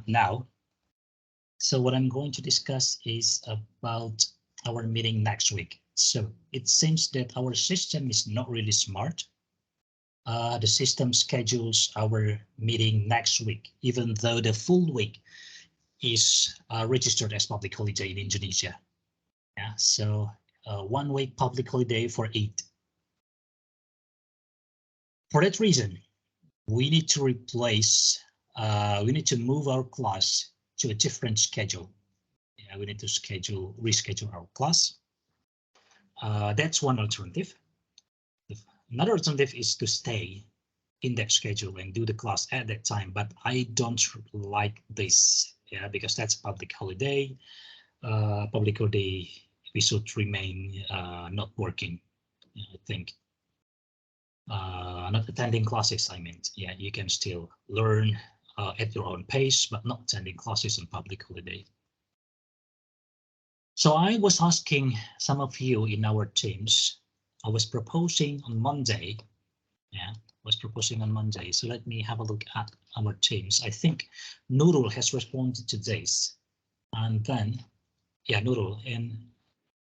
now. So what I'm going to discuss is about our meeting next week. So it seems that our system is not really smart. The system schedules our meeting next week, even though the full week is registered as public holiday in Indonesia. Yeah, so 1 week public holiday for Eid. For that reason, we need to we need to move our class to a different schedule. Yeah, we need to reschedule our class. That's one alternative. Another alternative is to stay in that schedule and do the class at that time, but I don't like this, yeah, because that's public holiday. Public holiday, we should remain not working, I think. Not attending classes, I mean, yeah, you can still learn at your own pace, but not attending classes on public holiday. So I was asking some of you in our teams, I was proposing on Monday, yeah, was proposing on Monday. So let me have a look at our teams. I think Nurul has responded to this. And then, yeah, Nurul, and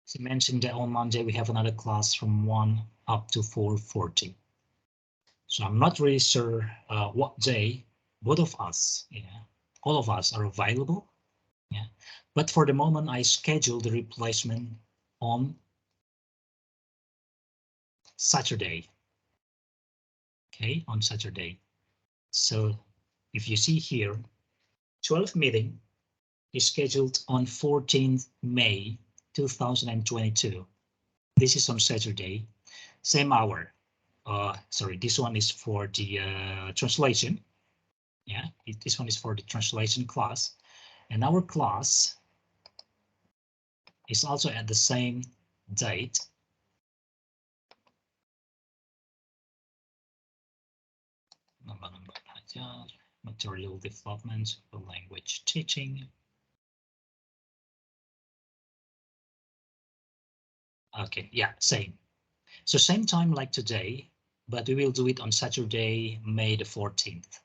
she mentioned that on Monday we have another class from 1 up to 4:40. So I'm not really sure what day both of us, yeah, all of us are available. Yeah, but for the moment, I scheduled the replacement on Saturday. Okay, on Saturday. So if you see here, 12th meeting is scheduled on 14th May 2022. This is on Saturday, same hour. Sorry, this one is for the translation. Yeah, this one is for the translation class. And our class is also at the same date. Material development, language teaching. Okay, yeah, same. So same time like today, but we will do it on Saturday, May the 14th.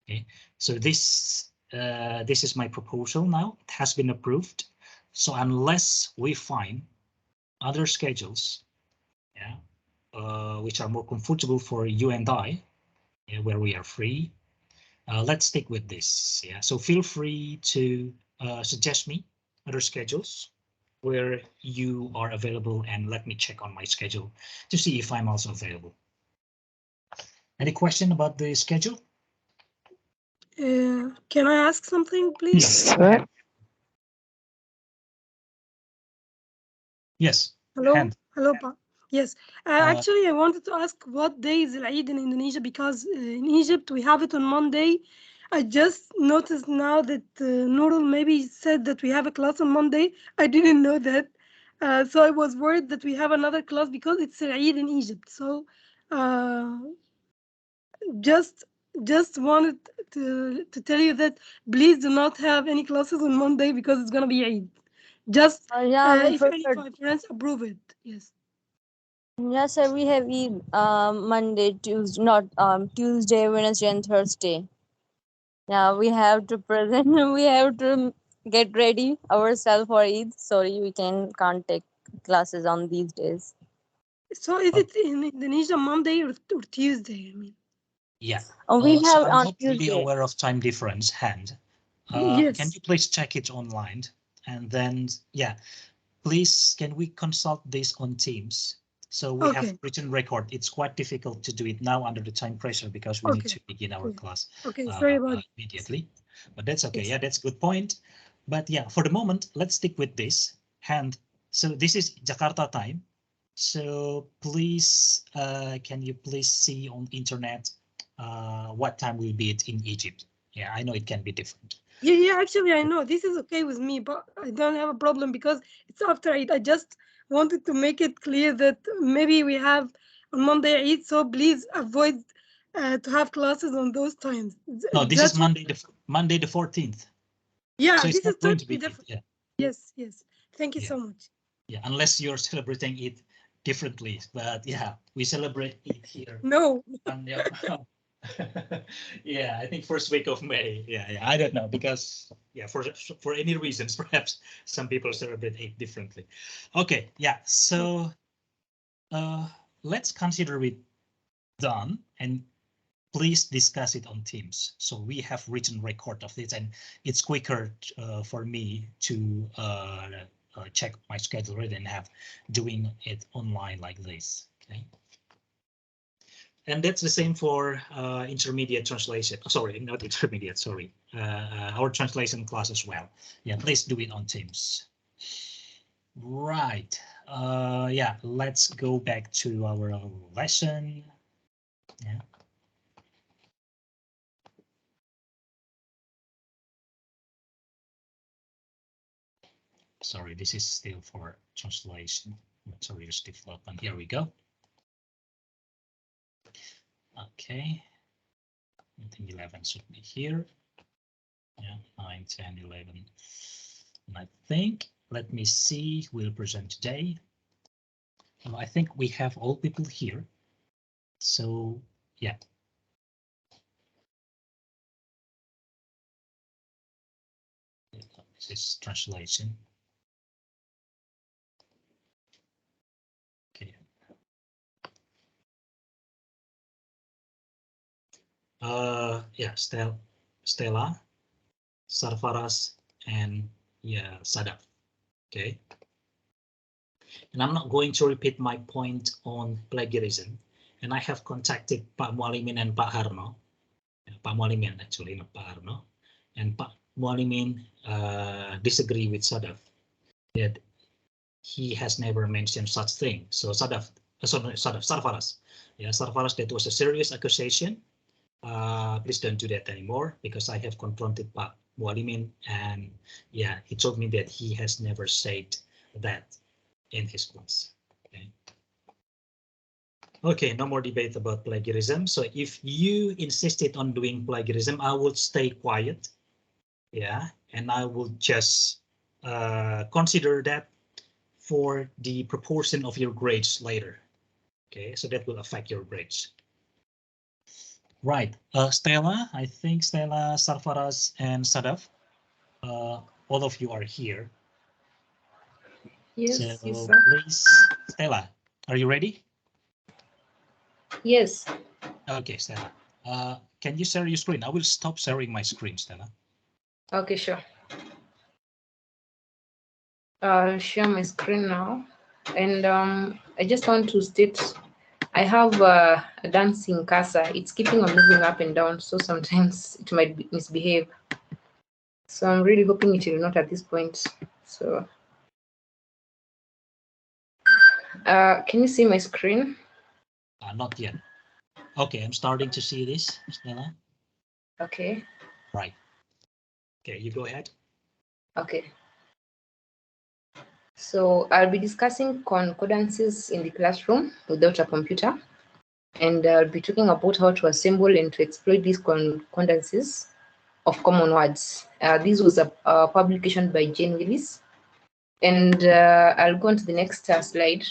Okay, so this is my proposal now. It has been approved. So unless we find other schedules, yeah, which are more comfortable for you and I, yeah, where we are free, let's stick with this. Yeah, so feel free to suggest me other schedules where you are available, and let me check on my schedule to see if I'm also available. Any question about the schedule? Can I ask something, please? Yes. Yes. Hello. Hand. Hello. Yes. Actually, I wanted to ask what day is Eid in Indonesia, because in Egypt we have it on Monday. I just noticed now that Nurul maybe said that we have a class on Monday. I didn't know that. So I was worried that we have another class because it's Eid in Egypt. So just wanted to tell you that please do not have any classes on Monday because it's gonna be Eid. Just if any of my friends approve it, yes. Yes, sir, we have Eid Monday, Tuesday, not Tuesday, Wednesday, and Thursday. Yeah, we have to present. We have to get ready ourselves for Eid. Sorry, we can't take classes on these days. So is it in Indonesia Monday or Tuesday? I mean. Yeah. We have so I'm on not Tuesday. really aware of time difference. Hand. Yes. Can you please check it online? And then, yeah, please, can we consult this on Teams? So we have written record. It's quite difficult to do it now under the time pressure because we need to begin our class sorry about immediately. But that's okay. Yes. Yeah, that's a good point. But yeah, for the moment, let's stick with this. And so this is Jakarta time. So please, can you please see on internet what time will be it in Egypt? Yeah, I know it can be different. Yeah, actually, I know this is okay with me, but I don't have a problem because it's after Eid. I just wanted to make it clear that maybe we have on Monday Eid, so please avoid to have classes on those times. No, this is Monday the 14th. Yeah, so this is going to be different. Yeah. Yes. Thank you so much. Yeah, unless you're celebrating it differently, but yeah, we celebrate it here. No. And, yeah, Yeah, I think first week of May. Yeah, I don't know because yeah, for any reasons, perhaps some people celebrate it differently. Okay, yeah. So let's consider it done and please discuss it on Teams. So we have written record of this, and it's quicker for me to check my schedule rather than have doing it online like this. Okay. And that's the same for intermediate translation. Sorry, not intermediate, sorry. Our translation class as well. Yeah, please do it on Teams. Right. Yeah, let's go back to our lesson. Yeah. Sorry, this is still for translation. Materials development. Here we go. Okay. I think 11 should be here. Yeah, 9, 10, 11. And I think, let me see who will present today. Well, I think we have all people here. So, yeah. This is translation. Okay. Yeah, Stella, Sarfaraz, and yeah, Sadaf. Okay. And I'm not going to repeat my point on plagiarism. And I have contacted Pak Mualimin and Pak Harno. Pak Mualimin actually, not Pak Harno. And Pak Mualimin disagree with Sadaf that he has never mentioned such thing. So Sarfaraz. Yeah, Sarfaraz, that was a serious accusation. Please don't do that anymore because I have confronted Pak Mualimin and yeah, he told me that he has never said that in his class. Okay. Okay, no more debate about plagiarism. So if you insisted on doing plagiarism, I would stay quiet. Yeah, and I will just consider that for the proportion of your grades later. Okay, so that will affect your grades. Right, Stella, I think Stella, Sarfaraz, and Sadaf, all of you are here. Yes, So yes, sir. please, Stella, are you ready? Yes. Okay, Stella. Can you share your screen? I will stop sharing my screen, Stella. Okay, sure. I'll share my screen now. And I just want to state I have a dancing cursor. It's keeping on moving up and down, so sometimes it might misbehave. So I'm really hoping it will not at this point. So can you see my screen? Not yet. Okay, I'm starting to see this, Stella. Okay. Right. Okay, you go ahead. Okay. So I'll be discussing concordances in the classroom without a computer. And I'll be talking about how to assemble and to exploit these concordances of common words. This was a publication by Jane Willis. And I'll go on to the next slide.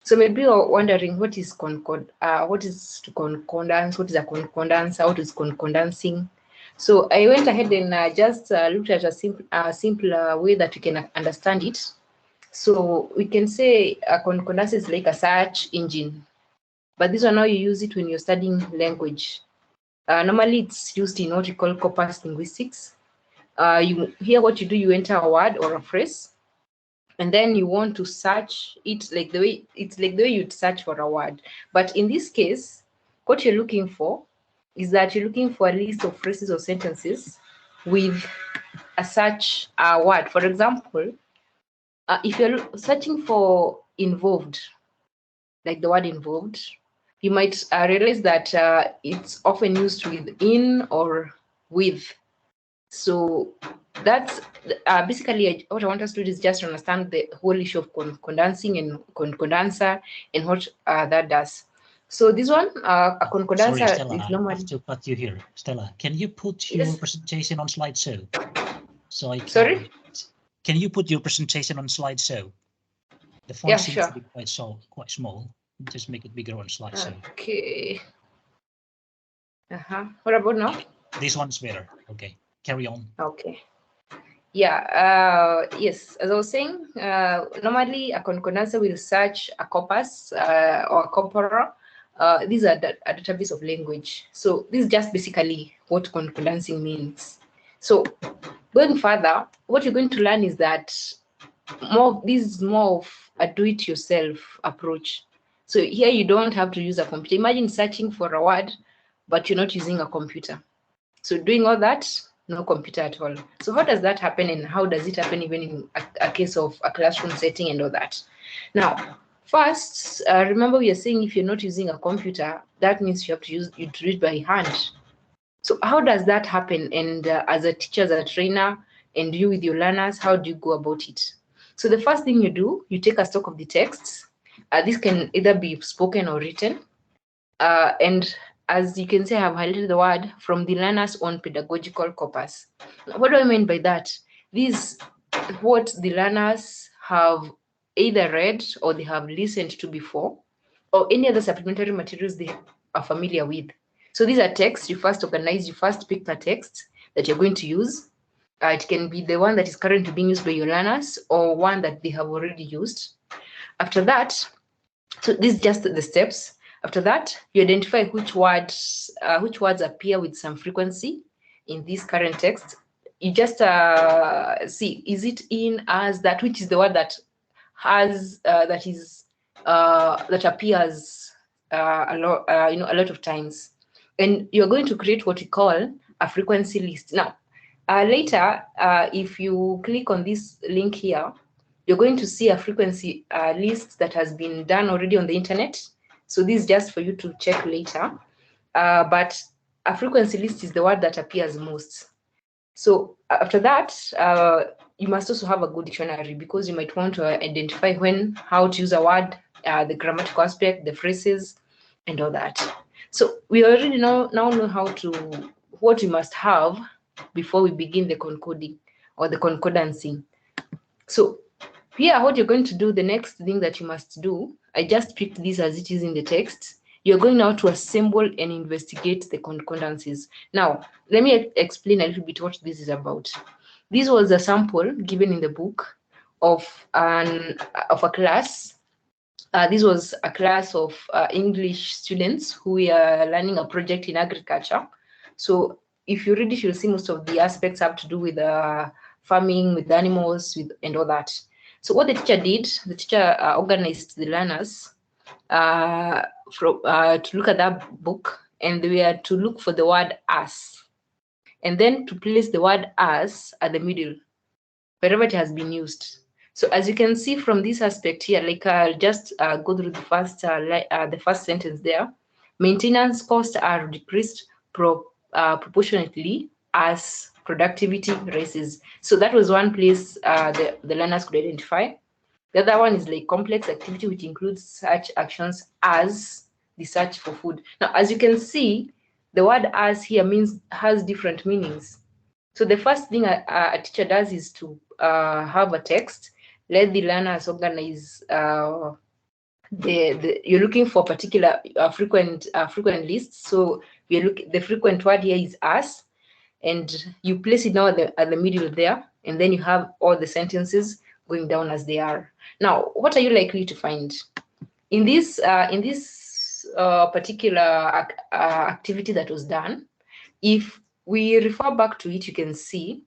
So maybe you're wondering what is what is to concordance, what is a concordance, what is concordancing. So I went ahead and just looked at a simple way that you can understand it. So we can say a concordance is like a search engine, but this one now you use it when you're studying language. Normally it's used in what we call corpus linguistics. You hear what you do, you enter a word or a phrase, and then you want to search it like the way you'd search for a word. But in this case, what you're looking for is that you're looking for a list of phrases or sentences with a search word. For example, if you're searching for involved, like the word involved, you might realize that it's often used with in or with. So that's basically what I want us to do is just understand the whole issue of concordancing and concordancer and what that does. So this one, a concordancer Sorry, Stella, is I normally. have to cut you here. Stella, can you put Yes. your presentation on slideshow? So I can. Sorry? Can you put your presentation on slideshow? The font Yeah, seems sure. to be quite small. Just make it bigger on slideshow. Okay. What about now? This one's better. Okay, carry on. Okay. Yeah. Yes. As I was saying, normally a concordance will search a corpus or a corpora. These are a database of language. So this is just basically what concordancing means. So going further, what you're going to learn is that this is more of a do-it-yourself approach. So here you don't have to use a computer. Imagine searching for a word, but you're not using a computer. So doing all that, no computer at all. So how does that happen, and how does it happen even in a case of a classroom setting and all that? Now, first, remember we are saying if you're not using a computer, that means you have to read by hand. So how does that happen? And as a teacher, as a trainer, and you with your learners, how do you go about it? So the first thing you do, you take a stock of the texts. This can either be spoken or written. And as you can see, I have highlighted the word from the learner's own pedagogical corpus. What do I mean by that? These what the learners have either read or they have listened to before, or any other supplementary materials they are familiar with. So these are texts. You first organize, you first pick the text that you're going to use. It can be the one that is currently being used by your learners or one that they have already used. After that, so this is just the steps. After that, you identify which words appear with some frequency in this current text. You just see, is it in as that, which is the word that has that appears a lot of times, and you're going to create what we call a frequency list. Now, later, if you click on this link here, you're going to see a frequency list that has been done already on the internet. So this is just for you to check later. But a frequency list is the word that appears most. So after that, you must also have a good dictionary, because you might want to identify how to use a word, the grammatical aspect, the phrases, and all that. So we already now know what we must have before we begin the concording or the concordancing. So here, what you're going to do, the next thing that you must do, I just picked this as it is in the text. You're going now to assemble and investigate the concordances. Now, let me explain a little bit what this is about. This was a sample given in the book of a class. This was a class of English students who were learning a project in agriculture. So if you read it, you'll see most of the aspects have to do with farming, with animals, and all that. So what the teacher did, the teacher organized the learners to look at that book, and they were to look for the word as, and then to place the word as at the middle, wherever it has been used. So as you can see from this aspect here, like I'll just go through the first sentence there. Maintenance costs are decreased proportionately as productivity rises. So that was one place the learners could identify. The other one is like complex activity, which includes such actions as the search for food. Now, as you can see, the word as here has different meanings. So the first thing a teacher does is to have a text, let the learners organize you're looking for particular frequent lists. So the frequent word here is as, and you place it now at the middle there, and then you have all the sentences going down as they are. Now, what are you likely to find in this particular activity that was done? If we refer back to it, you can see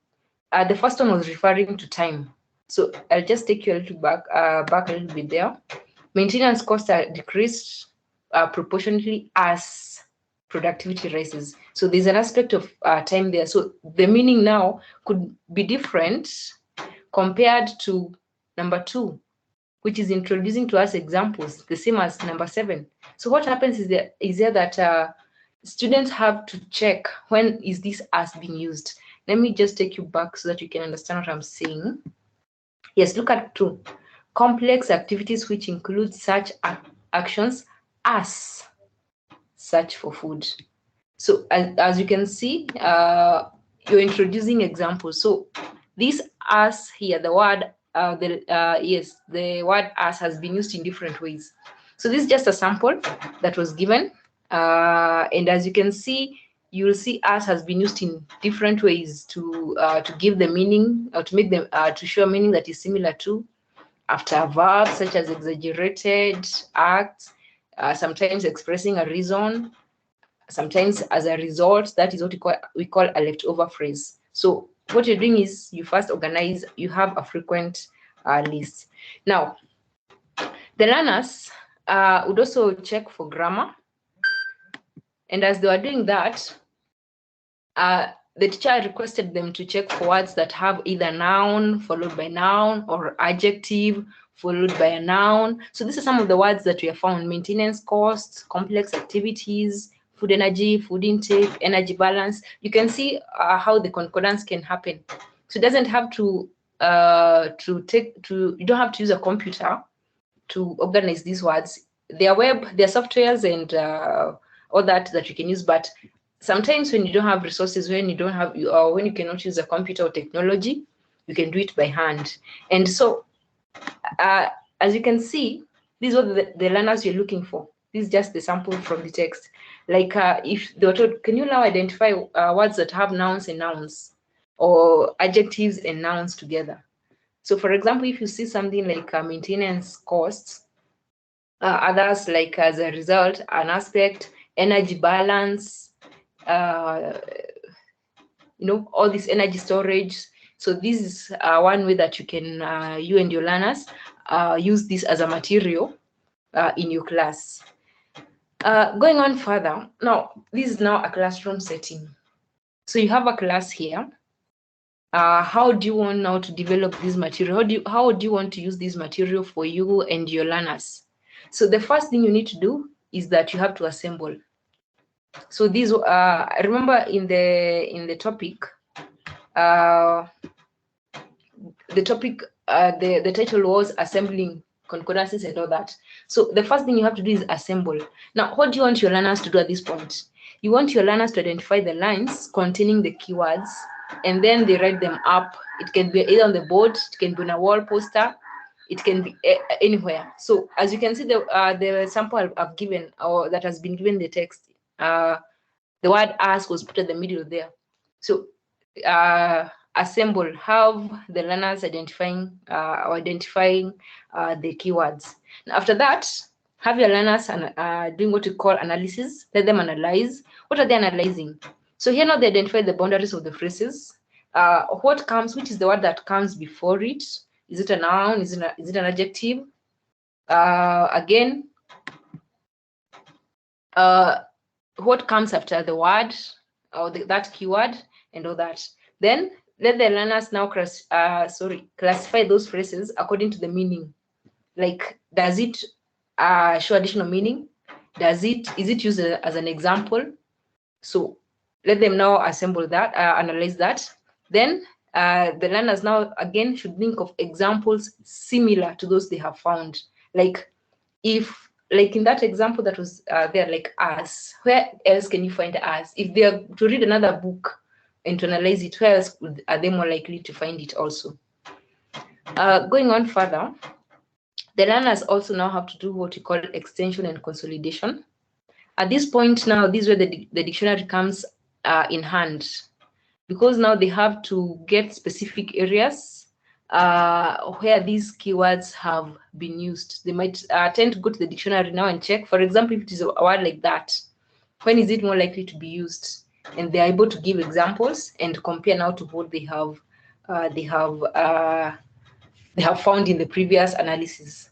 the first one was referring to time. So I'll just take you a little back a little bit there. Maintenance costs are decreased proportionately as productivity rises. So there's an aspect of time there. So the meaning now could be different compared to number 2, which is introducing to us examples, the same as number 7. So what happens is that students have to check when is this as being used. Let me just take you back so that you can understand what I'm saying. Yes, look at 2. Complex activities which include such actions as search for food. So as you can see, you're introducing examples. So this as here, the word the word as has been used in different ways. So this is just a sample that was given, and as you can see, you will see as has been used in different ways to give the meaning, or to make them to show a meaning that is similar to, after verbs such as exaggerated acts, sometimes expressing a reason, sometimes as a result. That is what we call a leftover phrase. So what you're doing is you first organize, you have a frequent list. Now, the learners would also check for grammar. And as they were doing that, the teacher requested them to check for words that have either noun followed by noun or adjective followed by a noun. So these are some of the words that we have found: maintenance costs, complex activities, food energy, food intake, energy balance. You can see how the concordance can happen. So it doesn't have to you don't have to use a computer to organize these words. There are softwares and all that you can use, but sometimes when you don't have resources, when you don't have when you cannot use a computer or technology, you can do it by hand. And so as you can see, these are the learners you're looking for. This is just the sample from the text. Like if they were told, can you now identify words that have nouns and nouns, or adjectives and nouns together? So for example, if you see something like maintenance costs, others like as a result, an aspect, energy balance, all this energy storage. So this is one way that you can, you and your learners, use this as a material in your class. Going on further, now this is now a classroom setting. So you have a class here. How do you want now to develop this material? How do you want to use this material for you and your learners? So the first thing you need to do is that you have to assemble. So these, remember in the topic, the title was assembling concordances and all that. So the first thing you have to do is assemble. Now, what do you want your learners to do at this point? You want your learners to identify the lines containing the keywords, and then they write them up. It can be either on the board, it can be on a wall poster, it can be anywhere. So as you can see, the sample I've given, or that has been given the text, the word ask was put at the middle there. So assemble, have the learners identifying the keywords. Now, after that, have your learners doing what we call analysis. Let them analyze. What are they analyzing? So here now they identify the boundaries of the phrases. Which is the word that comes before it? Is it a noun? Is it an adjective? Again, what comes after the word or that keyword and all that. Then let the learners now classify those phrases according to the meaning. Like, does it show additional meaning? Is it used as an example? So let them now assemble that, analyze that. Then the learners now again should think of examples similar to those they have found. Like in that example that was there, like us, where else can you find us? If they are to read another book and to analyze it, where else are they more likely to find it also? Going on further, the learners also now have to do what we call extension and consolidation. At this point now, this is where the dictionary comes in hand, because now they have to get specific areas where these keywords have been used. They might tend to go to the dictionary now and check, for example, if it is a word like that, when is it more likely to be used? And they're able to give examples and compare now to what they have found in the previous analysis.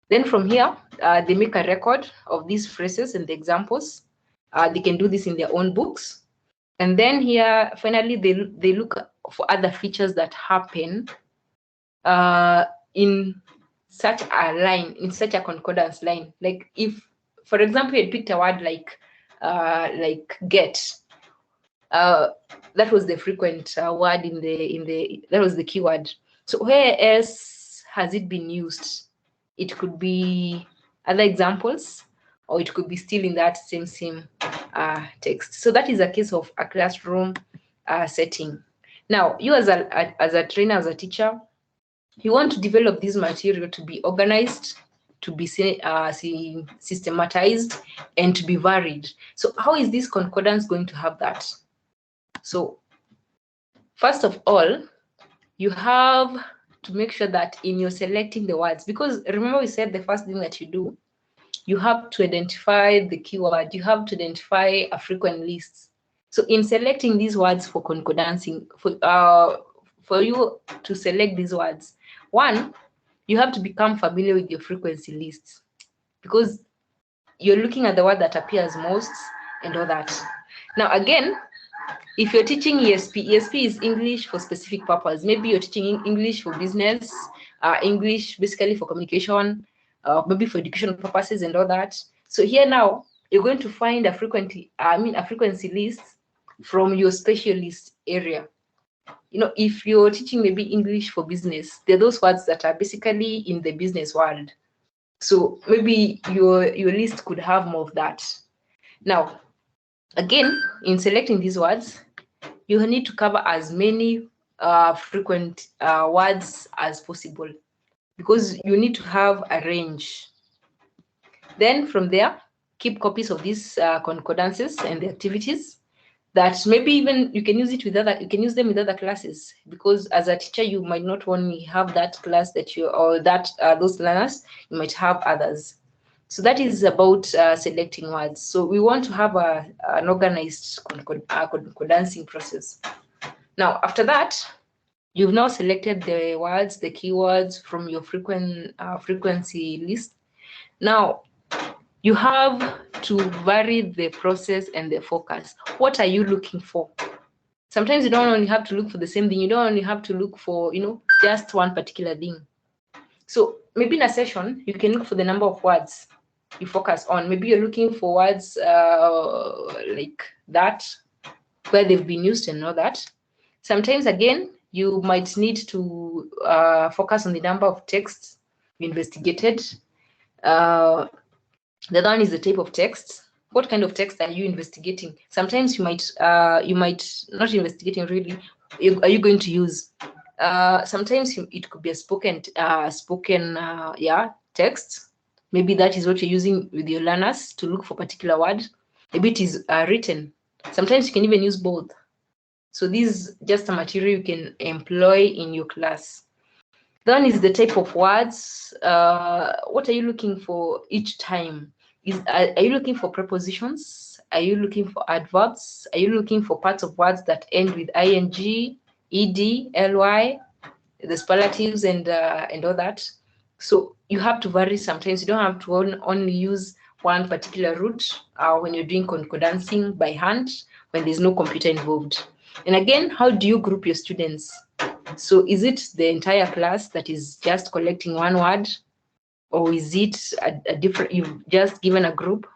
Then from here, they make a record of these phrases and the examples. They can do this in their own books. And then here, finally, they look for other features that happen in such a line, in such a concordance line. Like if, for example, you had picked a word like get. That was the frequent word that was the keyword. So where else has it been used? It could be other examples, or it could be still in that same text. So that is a case of a classroom setting. Now, you as a trainer, as a teacher, you want to develop this material to be organized to be systematized and to be varied. So how is this concordance going to have that? So first of all, you have to make sure that in your selecting the words, because remember we said the first thing that you do, you have to identify the keyword, you have to identify a frequent list. So in selecting these words for concordancing, for you to select these words, one, you have to become familiar with your frequency lists, because you're looking at the word that appears most and all that. Now again, if you're teaching ESP is English for specific purpose. Maybe you're teaching English for business, English basically for communication, maybe for educational purposes and all that. So here now, you're going to find a frequency list from your specialist area. You know, if you're teaching maybe English for business, there are those words that are basically in the business world. So maybe your list could have more of that. Now, again, in selecting these words, you need to cover as many frequent words as possible, because you need to have a range. Then from there, keep copies of these concordances and the activities that maybe even you can use them with other classes, because as a teacher, you might not only have that class that you, or that those learners, you might have others. So that is about selecting words. So we want to have an organized concordancing process. Now, after that, you've now selected the words, the keywords from your frequency list. Now, you have to vary the process and the focus. What are you looking for? Sometimes you don't only have to look for the same thing. You don't only have to look for, just one particular thing. So maybe in a session, you can look for the number of words you focus on. Maybe you're looking for words like that, where they've been used and all that. Sometimes, again, you might need to focus on the number of texts you investigated. The other one is the type of text. What kind of text are you investigating? Sometimes you might not investigating really. Are you going to use? Sometimes it could be a spoken text. Maybe that is what you're using with your learners to look for particular word. Maybe it is written. Sometimes you can even use both. So this is just a material you can employ in your class. Then is the type of words. What are you looking for each time? Are you looking for prepositions? Are you looking for adverbs? Are you looking for parts of words that end with ing, ed, ly, the superlatives and all that? So you have to vary. Sometimes you don't have to only use one particular route when you're doing concordancing by hand, when there's no computer involved. And again, how do you group your students? So is it the entire class that is just collecting one word, or is it a different, you've just given a group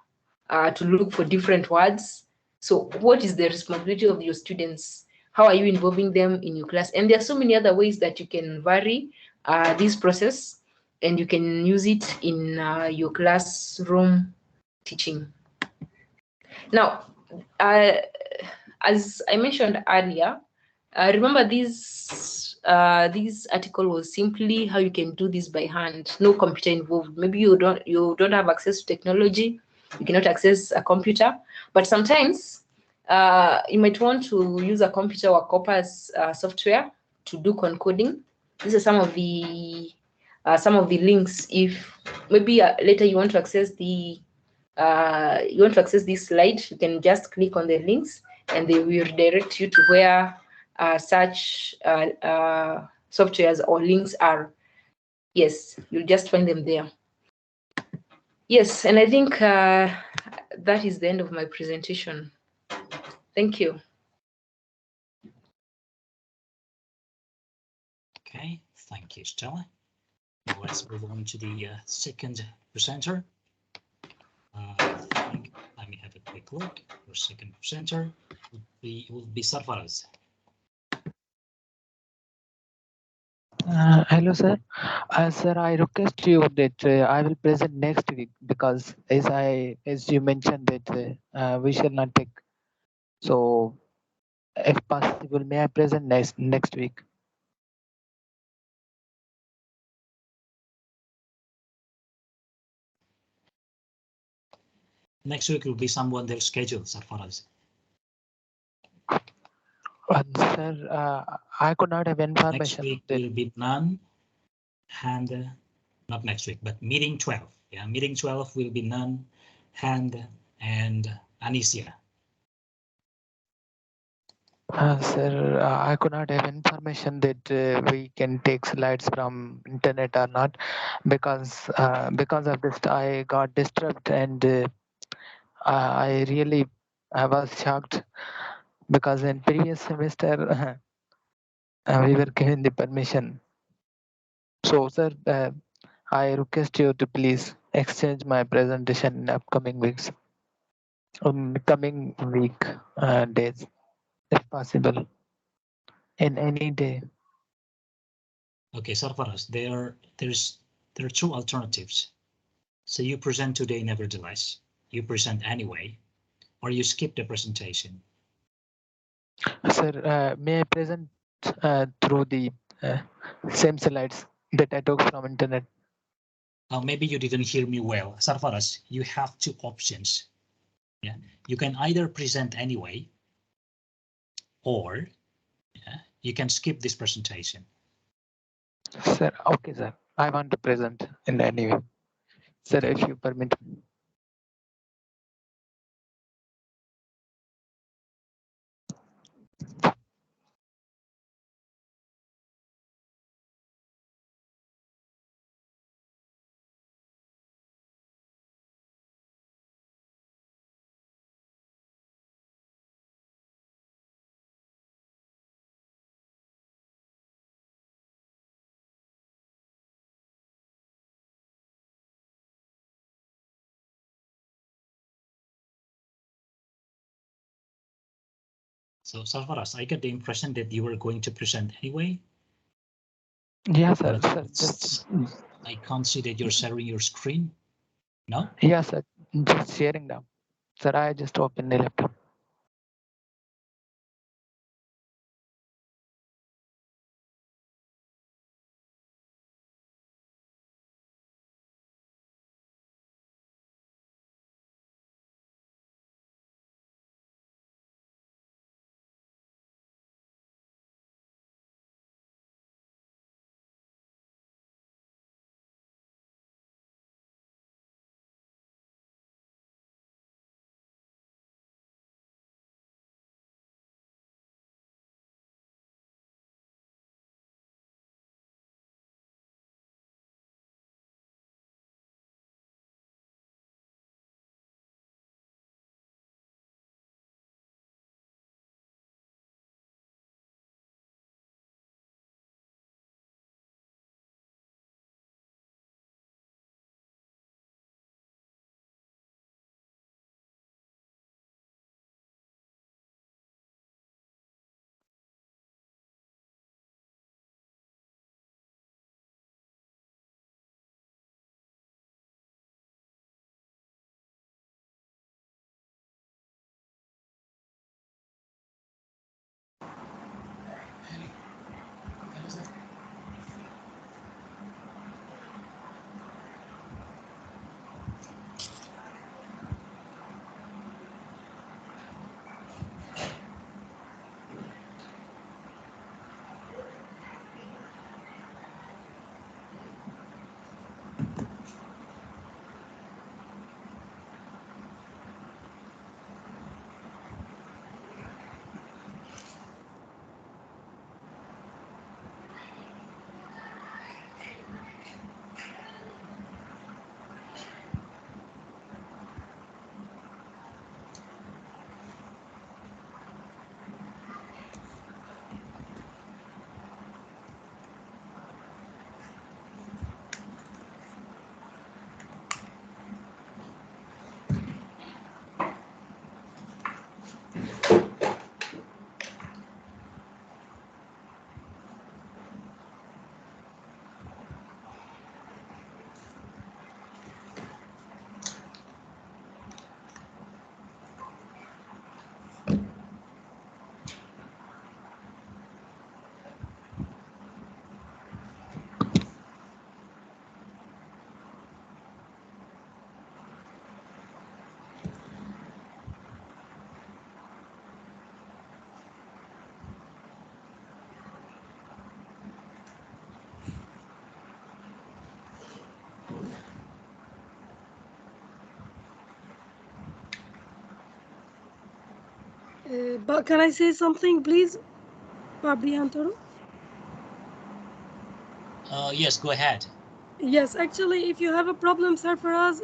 to look for different words? So what is the responsibility of your students? How are you involving them in your class? And there are so many other ways that you can vary this process, and you can use it in your classroom teaching. Now, as I mentioned earlier, remember this article was simply how you can do this by hand, no computer involved. Maybe you don't have access to technology, you cannot access a computer, but sometimes you might want to use a computer or Copper's software to do concoding. These are some of the links. If maybe later you want to access this slide, you can just click on the links and they will redirect you to where such softwares or links are. Yes, you'll just find them there. Yes, and I think that is the end of my presentation. Thank you. Okay, thank you, Stella. Now let's move on to the second presenter. Let me have a quick look. Your second presenter will be Sarfaraz. Hello, sir. Sir, I request you that I will present next week, because as you mentioned that we shall not take. So, if possible, may I present next week? Next week will be someone they'll schedule, Sarfaraz. Sir, I could not have information. Next week will be none, and not next week, but meeting 12. Yeah, meeting 12 will be none, Hand, and Anicia. Sir, I could not have information that we can take slides from internet or not, because of this I got disturbed, and I was shocked, because in previous semester we were given the permission. So, sir, I request you to please exchange my presentation in upcoming weeks, coming week days, if possible, in any day. Okay, Sarfaraz, there are two alternatives. So you present today nevertheless, you present anyway, or you skip the presentation. Sir, may I present through the same slides that I took from internet? Maybe you didn't hear me well. Sarfaraz, you have two options. Yeah, you can either present anyway, or you can skip this presentation. Sir, okay, sir. I want to present in any way. Sir, Okay. if you permit. So Sarfaraz, I get the impression that you were going to present anyway. Yeah, sir. But Just I can't see that you're sharing your screen. No? yeah, sir. Just sharing now. Sir, I just opened the laptop. But can I say something, please, Babriantoro? Yes, go ahead. Yes, actually, if you have a problem, Sarfaraz,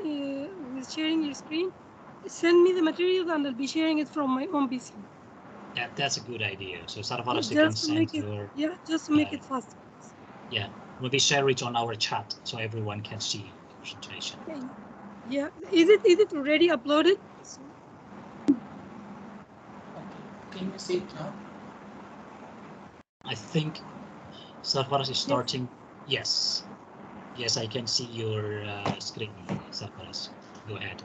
with sharing your screen, send me the materials and I'll be sharing it from my own PC. That's a good idea. So Sarfaraz, you Just can to send make it, your just to make it faster. yeah. Maybe share it on our chat so everyone can see the presentation. Okay. Yeah, is it already uploaded? Can you see it now? I think Sarfaraz is starting. Yes. Yes, I can see your screen, Sarfaraz. Go ahead.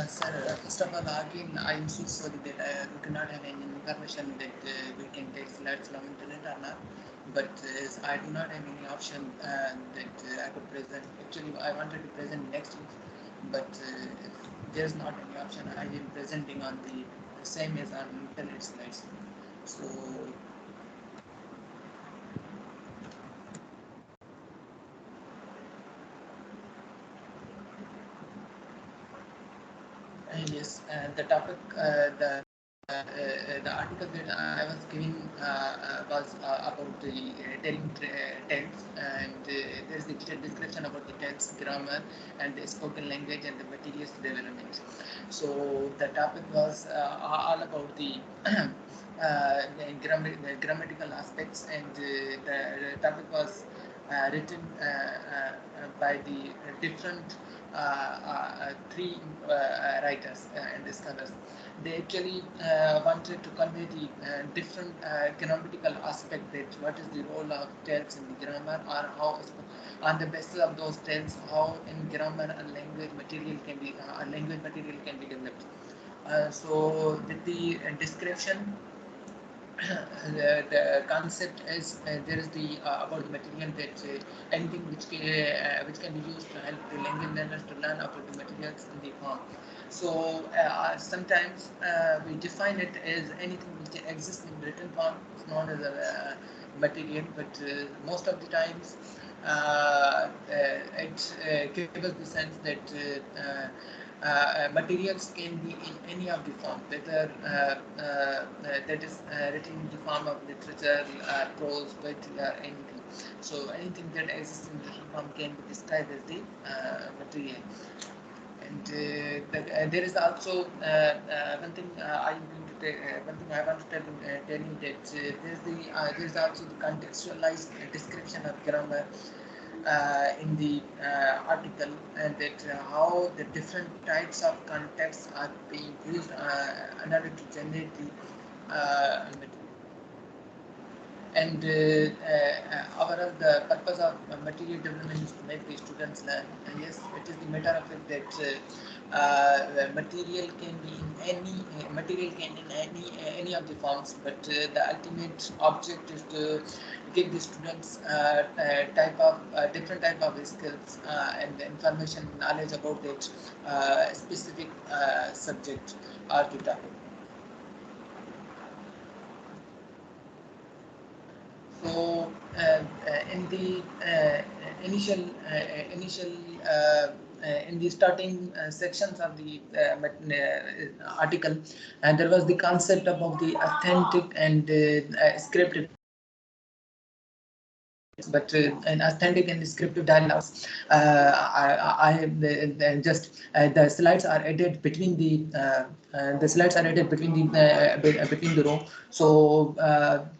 Sir, first of all, again, I am so sorry that we cannot have any information that we can take slides from internet or not. But I do not have any option that I could present. Actually, I wanted to present next week, but if there's not any option, I am presenting on the same as on internet slides. So. Yes, the topic, the article that I was giving was about the telling tales, and there's the detailed description about the tales, grammar, and the spoken language and the materials development. So the topic was all about the grammatical aspects, and the topic was written by the different three writers and scholars. They actually wanted to convey the different grammatical aspect, that what is the role of tales in the grammar, or how on the basis of those tales, how in grammar and language material can be developed. So with the description, the concept is there is the about the material, that anything which can be used to help the language learners to learn about the materials in the form. So sometimes we define it as anything which exists in written form is known as a material, but most of the times it gives us the sense that materials can be in any of the form, whether that is written in the form of literature, prose, poetry, or anything. So anything that exists in written form can be described as the material. And there is also one thing one thing I want to tell you, that there is also the contextualized description of grammar in the article, and that how the different types of contexts are being used in order to generate the material. And overall, the purpose of material development is to make the students learn. And yes, it is the matter of fact that material can be in any of the forms, but the ultimate object is to give the students different type of skills and information, knowledge about that specific subject or the topic. So in the initial in the starting sections of the article, and there was the concept about the authentic and scripted, but an authentic and descriptive dialogues. I have just the slides are added between between the row. So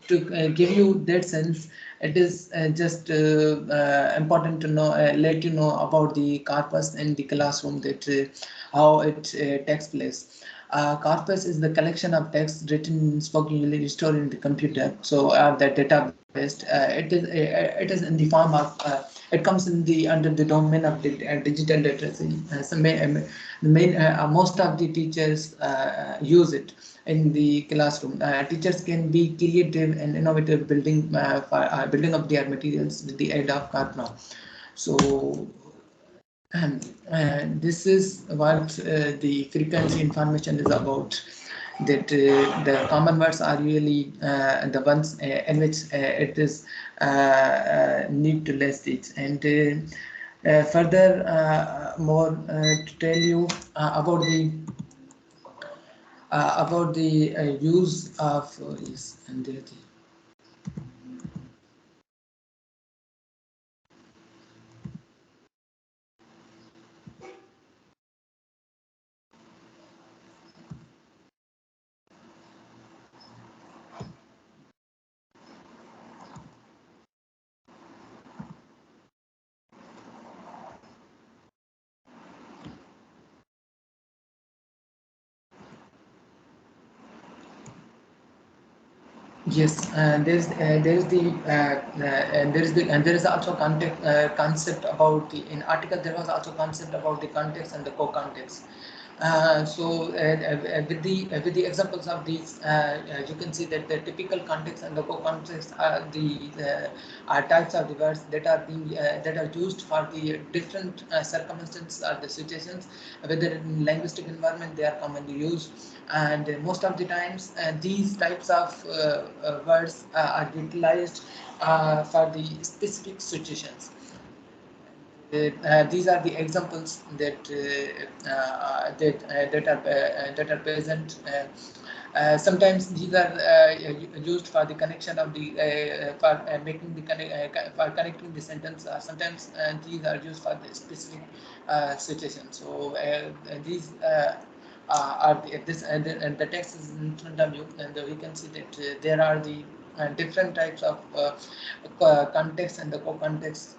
to give you that sense, it is just important to know, let you know about the corpus in the classroom, that how it takes place. Corpus is the collection of text written, spoken, usually stored in the computer. So the database, it is in the form of it comes in the under the domain of the digital literacy. Most of the teachers use it in the classroom. Teachers can be creative and innovative, building up their materials with the aid of Karma. So this is what the frequency information is about, that the common words are really the ones in which it is need to list it. And further more to tell you about the about the use of yes, and yes, there is also concept about the in article there was also concept about the context and the co-context. With the examples of these, you can see that the typical context and the co-context are the are types of the words that are being that are used for the different circumstances or the situations, whether in linguistic environment they are commonly used, and most of the times these types of words are utilized for the specific situations. These are the examples that are present. Sometimes these are used for the connection of the for making the for connecting the sentence. Sometimes these are used for the specific situation. So these are this and the text is in front of you, and we can see that there are the different types of context and the co-context.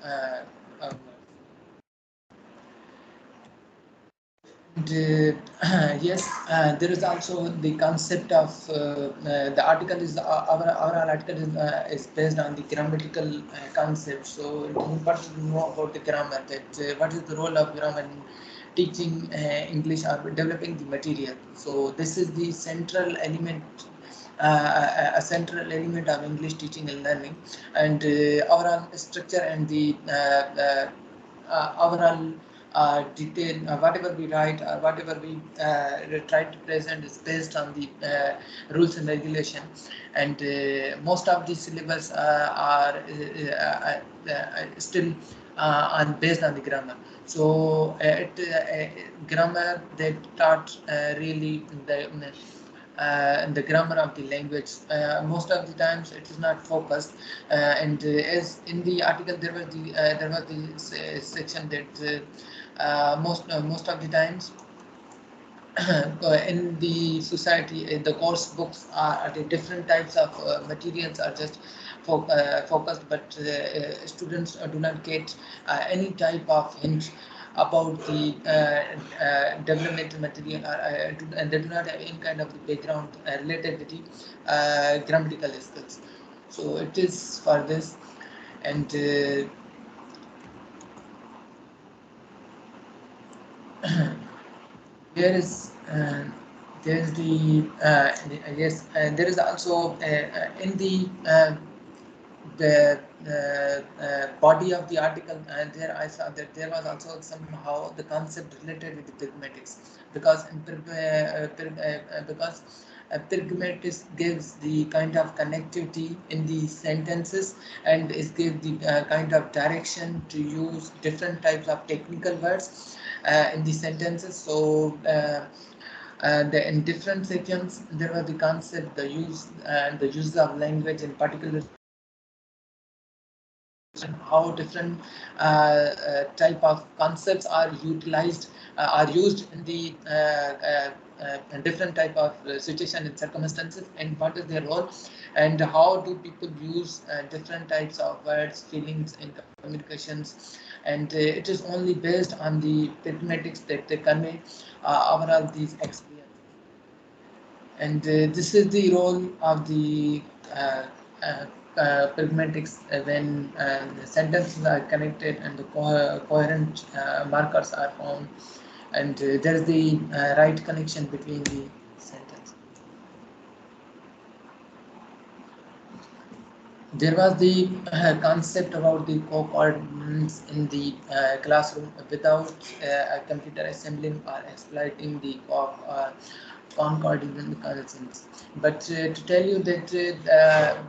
And, yes, there is also the concept of the article is our article is based on the grammatical concept. So it is important to know about the grammar. That what is the role of grammar in teaching English or developing the material. So this is the central element. A central element of English teaching and learning, and overall structure and the overall detail, whatever we write or whatever we try to present is based on the rules and regulation, and most of the syllabus are still on based on the grammar. So grammar they taught really the grammar of the language. Most of the times it is not focused, and as in the article there was the section that most of the times in the society the course books are the different types of materials are just focused, but students do not get any type of hint about the developmental material, and they do not have any kind of background related with the grammatical skills. So it is for this, and there is there is the yes, there is also in the body of the article, and there I saw that there was also somehow the concept related with the pragmatics, because because pragmatics gives the kind of connectivity in the sentences, and it gives the kind of direction to use different types of technical words in the sentences. So in different sections there was the concept, the use of language in particular, how different type of concepts are utilized are used in the different type of situation and circumstances, and what is their role, and how do people use different types of words, feelings in communications, and it is only based on the pragmatics that they convey overall these experiences. And this is the role of the pragmatics when the sentences are connected and the coherent markers are found, and there is the right connection between the sentence. There was the concept about the co-coordinates in the classroom without a computer assembling or exploiting the concordances. But to tell you that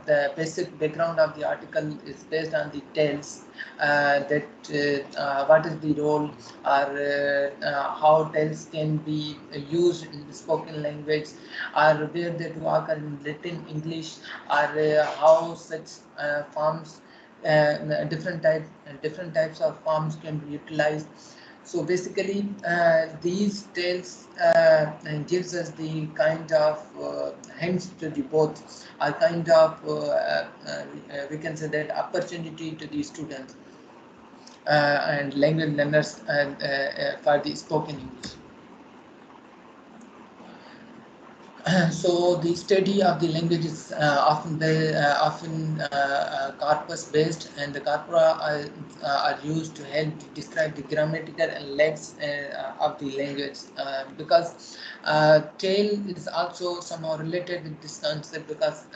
the basic background of the article is based on the tales, what is the role or how tales can be used in the spoken language, or where they do occur in written English, or how such forms, different types of forms can be utilized. So basically, these tales gives us the kind of hints to the both, a kind of we can say that opportunity to the students and language learners for the spoken English. So the study of the language is often corpus based, and the corpora are used to help describe the grammatical and legs of the language, because tale is also somehow related with this concept, because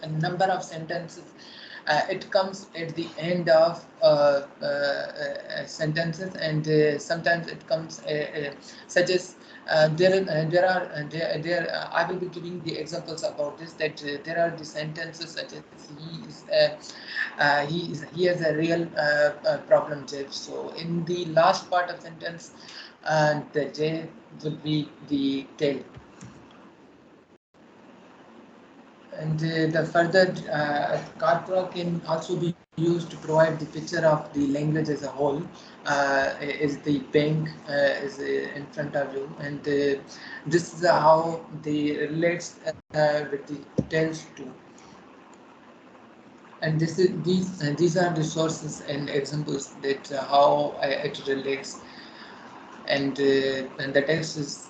a number of sentences it comes at the end of sentences, and sometimes it comes such as I will be giving the examples about this, that there are the sentences such as he has a real problem, Jeff. So in the last part of sentence, the J would be the tail. And the further corpora can also be used to provide the picture of the language as a whole. Is the bank is in front of you, and this is how they relates with the tales too. And these are the sources and examples that how it relates, and the text is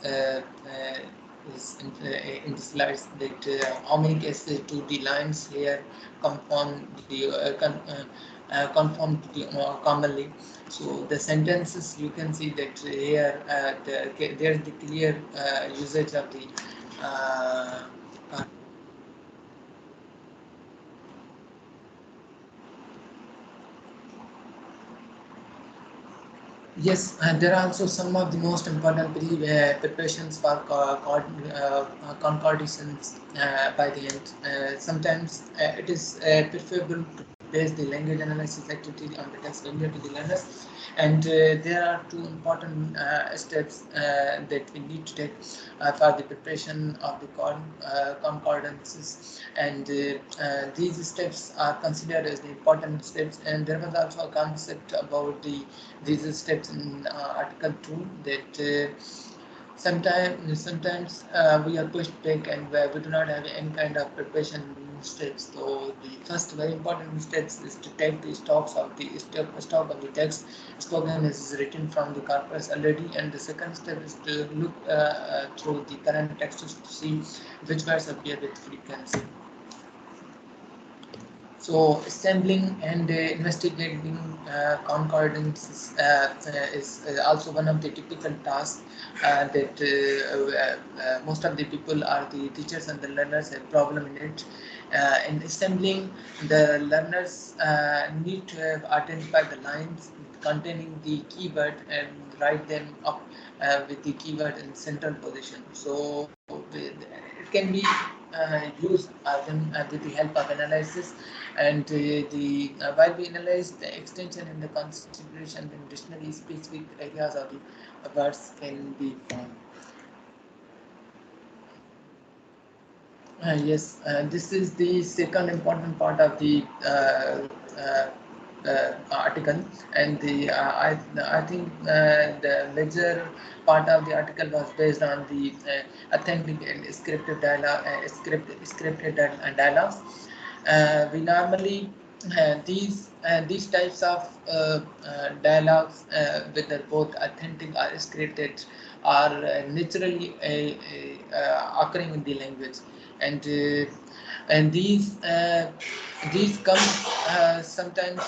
in the slides, that how many cases do the lines here conform commonly. So the sentences, you can see that here there's the clear usage of the yes, and there are also some of the most important preparations for concordances by the end. Sometimes it is preferable to base the language analysis activity on the text familiar to the learners, and there are two important steps that we need to take for the preparation of the concordances, and these steps are considered as the important steps. And there was also a concept about these steps in Article 2, that sometimes we are pushed back, and we do not have any kind of preparation steps. So the first very important steps is to take the stock of the text spoken is written from the corpus already, and the second step is to look through the current texts to see which words appear with frequency. So assembling and investigating concordances is also one of the typical tasks that most of the people are the teachers and the learners have problem in it. In assembling, the learners need to have identified the lines containing the keyword and write them up with the keyword in central position. So it can be used with the help of analysis, and while we analyze the extension and the consideration, then dictionary specific areas of the words can be found. Yes, this is the second important part of the article, and I think the major part of the article was based on the authentic and scripted dialogue, scripted dialogues. We normally these types of dialogues, whether both authentic or scripted, are naturally occurring in the language, and these come sometimes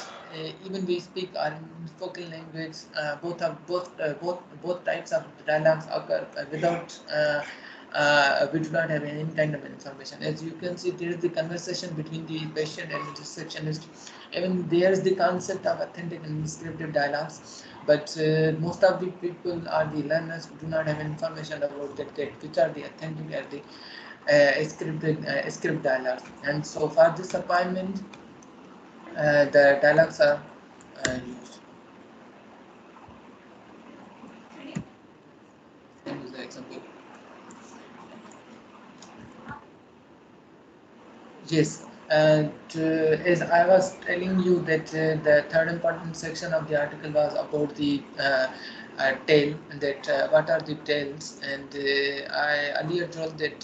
even we speak our spoken language. Both types of dialogues occur without we do not have any kind of information. As you can see, there is the conversation between the patient and the receptionist. Even there is the concept of authentic and scripted dialogues. but most of the people or the learners do not have information about that, which are the authentic and the script dialogues. And so for this appointment, the dialogues are used. Same as the example. Yes, and as I was telling you that the third important section of the article was about the tale, that what are the tales, and I earlier told that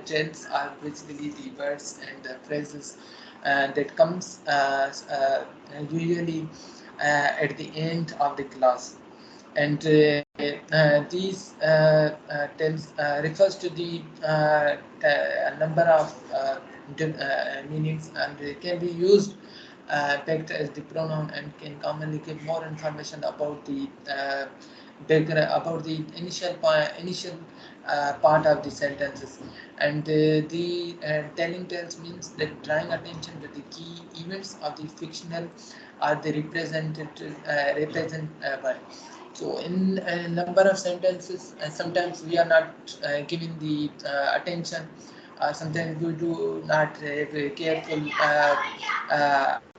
tales are basically the words and the phrases that comes usually at the end of the class, and these tales refers to the number of meanings, and they can be used backed as the pronoun and can commonly give more information about the background, about the initial part of the sentences. And the telling tales means that drawing attention to the key events of the fictional or the represent by. So in a number of sentences, sometimes we are not giving the attention. Sometimes we do not have a careful,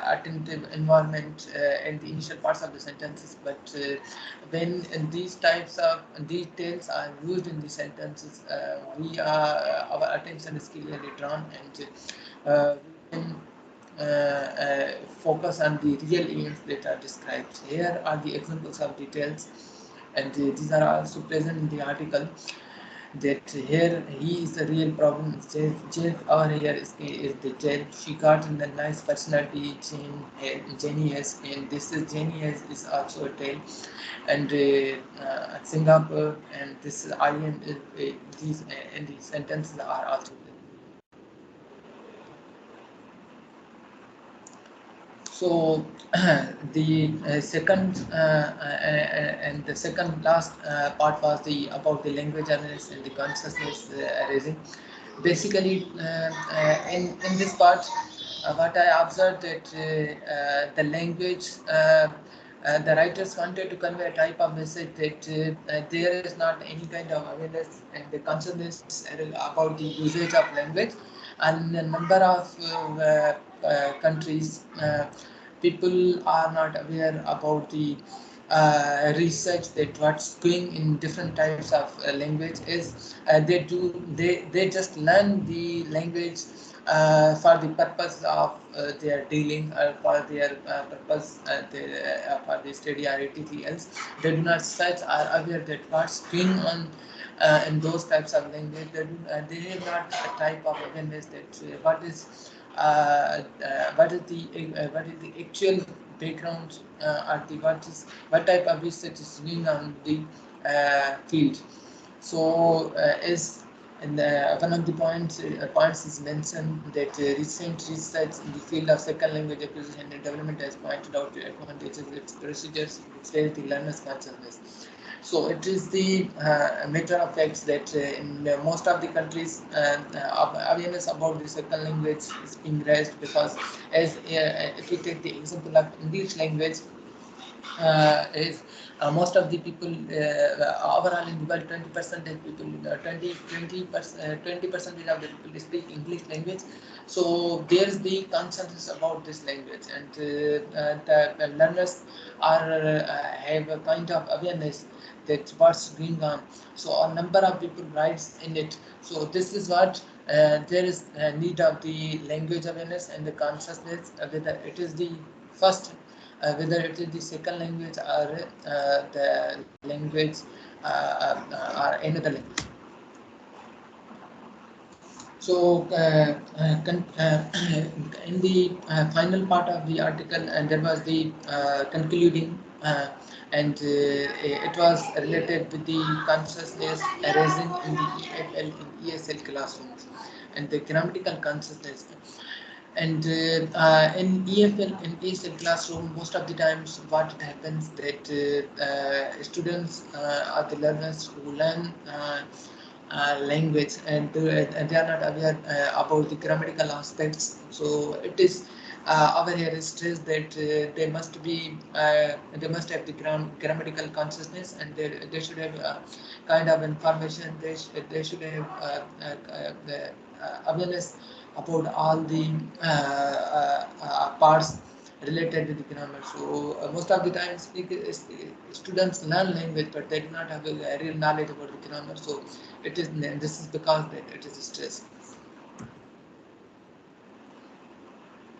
attentive environment in the initial parts of the sentences. But when these types of details are used in the sentences, our attention is clearly drawn, and we can focus on the real events that are described. Here are the examples of details, and these are also present in the article. That here he is the real problem. Jeff over here is the Jeff. She got in the nice personality Jenny has, and this is Jenny has is also a tale, and Singapore, and this is island. These and these sentences are also. So the second and the second last part was about the language awareness and the consciousness raising. Basically, in this part, what I observed that the language. The writers wanted to convey a type of message that there is not any kind of awareness and the consciousness about the usage of language, and a number of countries, people are not aware about the research that what's going in different types of language is. They just learn the language for the purpose of their dealing, for their purpose, for the study or anything else. They do not such are aware that what's going on in those types of language. They have not a type of awareness that what is the actual background, or the what type of research is going on the field. So as and one of the points is mentioned that recent research in the field of second language acquisition and development has pointed out the advantages, its procedures, its the learner's consciousness. So it is the matter of fact that in most of the countries, awareness about the second language is being raised, because as if we take the example of English language, is most of the people overall in the world, 20% people, 20% of the people speak English language. So there's the consensus about this language, and the learners are have a kind of awareness that what's going on. So a number of people writes in it. So this is what there is a need of the language awareness and the consciousness, whether it is the first, whether it is the second language or the language or another language. So in the final part of the article, and there was the concluding, and it was related with the consciousness arising in the EFL and ESL classrooms, and the grammatical consciousness. And in EFL and ESL classroom, most of the times what happens that students are the learners who learn language, and they are not aware about the grammatical aspects. So it is over here is stressed that they must have the grammatical consciousness, and they should have kind of information. They should have the awareness about all the parts related to the grammar. So most of the time, students learn language, but they do not have a real knowledge about the grammar. So this is because it is stress.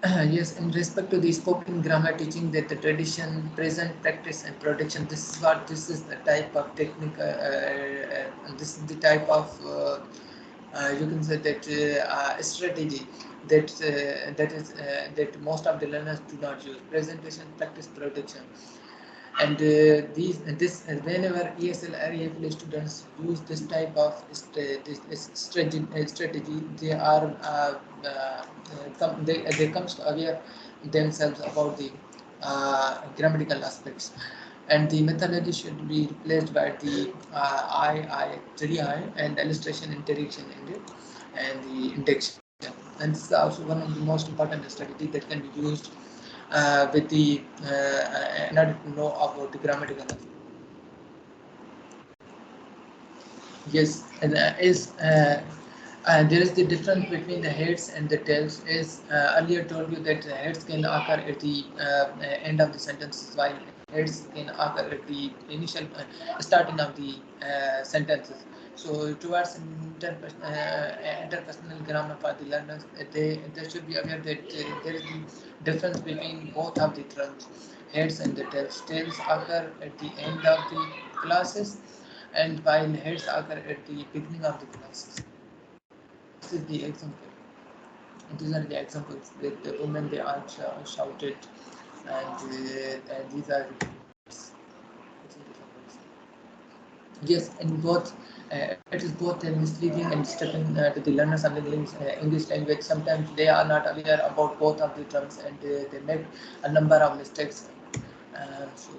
Yes, in respect to the spoken grammar teaching, that the tradition, present, practice, and production. This is the type of technique. This is the type of you can say that strategy that most of the learners do not use. Presentation, practice, production. And whenever ESL or EFL students use this type of strategy, they are they comes to aware themselves about the grammatical aspects, and the methodology should be replaced by the I, 3I, and illustration, interaction, and the index. And this is also one of the most important strategy that can be used with the in order to know about the grammatical aspect. Yes, and there is the difference between the heads and the tails. As earlier told you that the heads can occur at the end of the sentences, while heads can occur at the initial starting of the sentences. So towards interpersonal grammar for the learners, they should be aware that there is the difference between both of the terms, heads and the tails. Tails occur at the end of the classes, and while heads occur at the beginning of the classes. This is the example. These are the examples that the women they are shouted, and these are the heads. Yes, in both it is both misleading and disturbing to the learners of the English language. Sometimes they are not aware about both of the terms, and they make a number of mistakes. So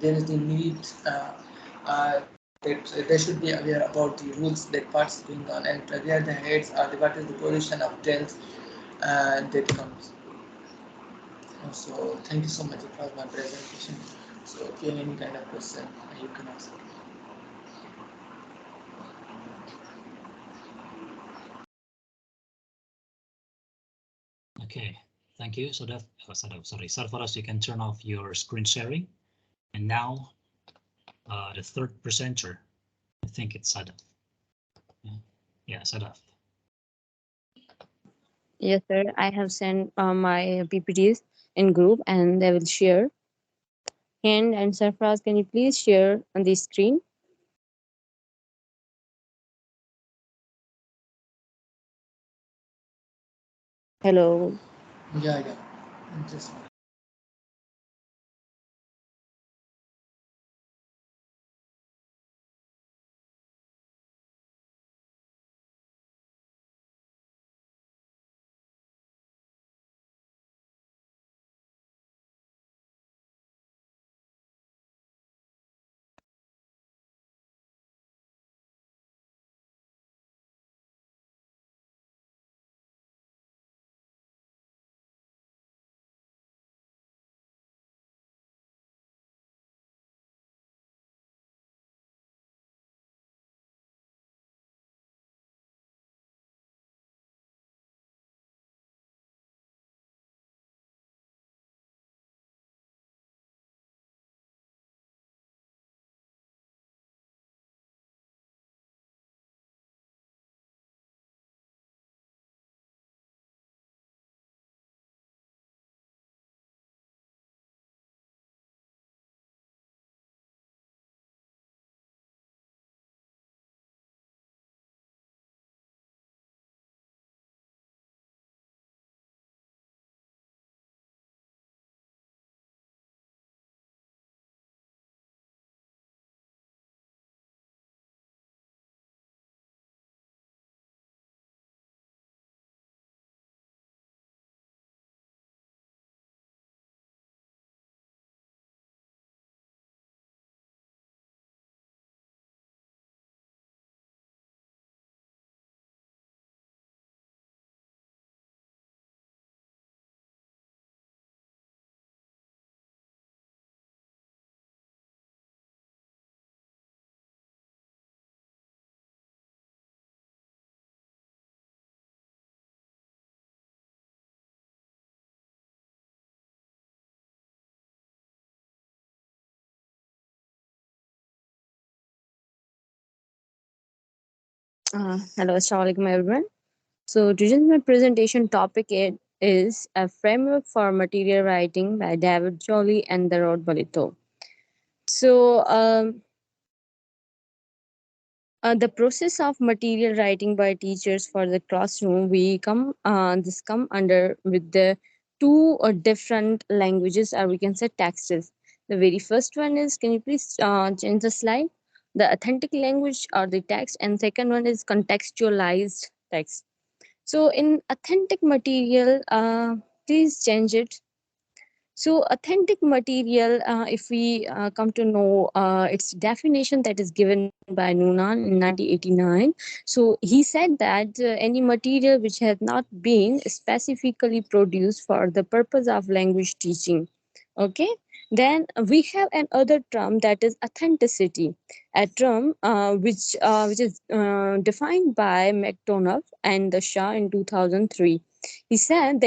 there is the need that they should be aware about the rules that parts going on, and where the heads are, what is the position of tails that comes. So thank you so much. It was my presentation. So if you have any kind of question, you can ask. Okay, thank you. So that, sorry, Sarfaraz, you can turn off your screen sharing. And now the third presenter, I think it's Sadaf. Yeah, Sadaf. Yes, sir. I have sent my PPTs in group and they will share. And Sarfaraz, can you please share on the screen? Hello. Yeah. Just Hello, assalamualaikum everyone. So today's my presentation topic is a framework for material writing by David Jolly and the Rod Bolitho. So the process of material writing by teachers for the classroom, we come this come under with the two different languages, or we can say texts. The very first one is, can you please change the slide? The authentic language or the text, and second one is contextualized text. So in authentic material, please change it. So authentic material, if we come to know its definition that is given by Noonan in 1989. So he said that any material which has not been specifically produced for the purpose of language teaching. Okay. Then we have another term that is authenticity, a term which is defined by McDonough and the Shah in 2003. They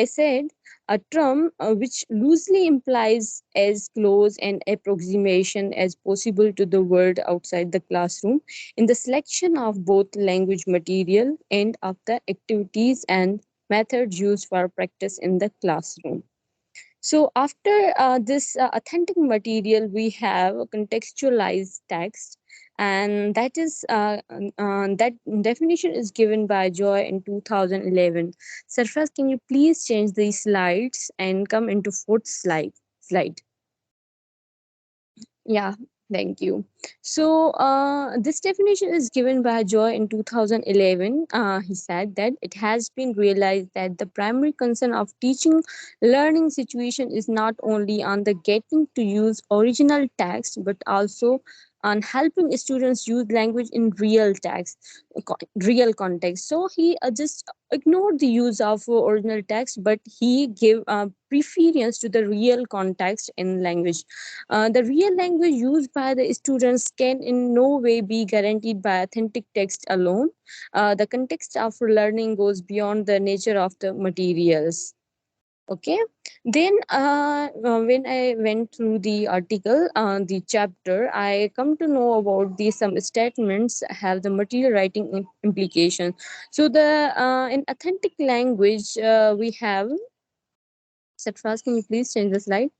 said a term which loosely implies as close an approximation as possible to the world outside the classroom in the selection of both language material and of the activities and methods used for practice in the classroom. So after this authentic material, we have a contextualized text, and that definition is given by Joy in 2011. Sarfaraz, can you please change these slides and come into fourth slide? Yeah, thank you. So, this definition is given by Joy in 2011. He said that it has been realized that the primary concern of teaching learning situation is not only on the getting to use original text, but also on helping students use language in real text, real context. So he just ignored the use of original text, but he gave preference to the real context in language. The real language used by the students can in no way be guaranteed by authentic text alone. The context of learning goes beyond the nature of the materials. Okay. Then when I went through the article, the chapter, I come to know about the some statements have the material writing implication. So the in authentic language we have. Satfraz, can you please change the slide?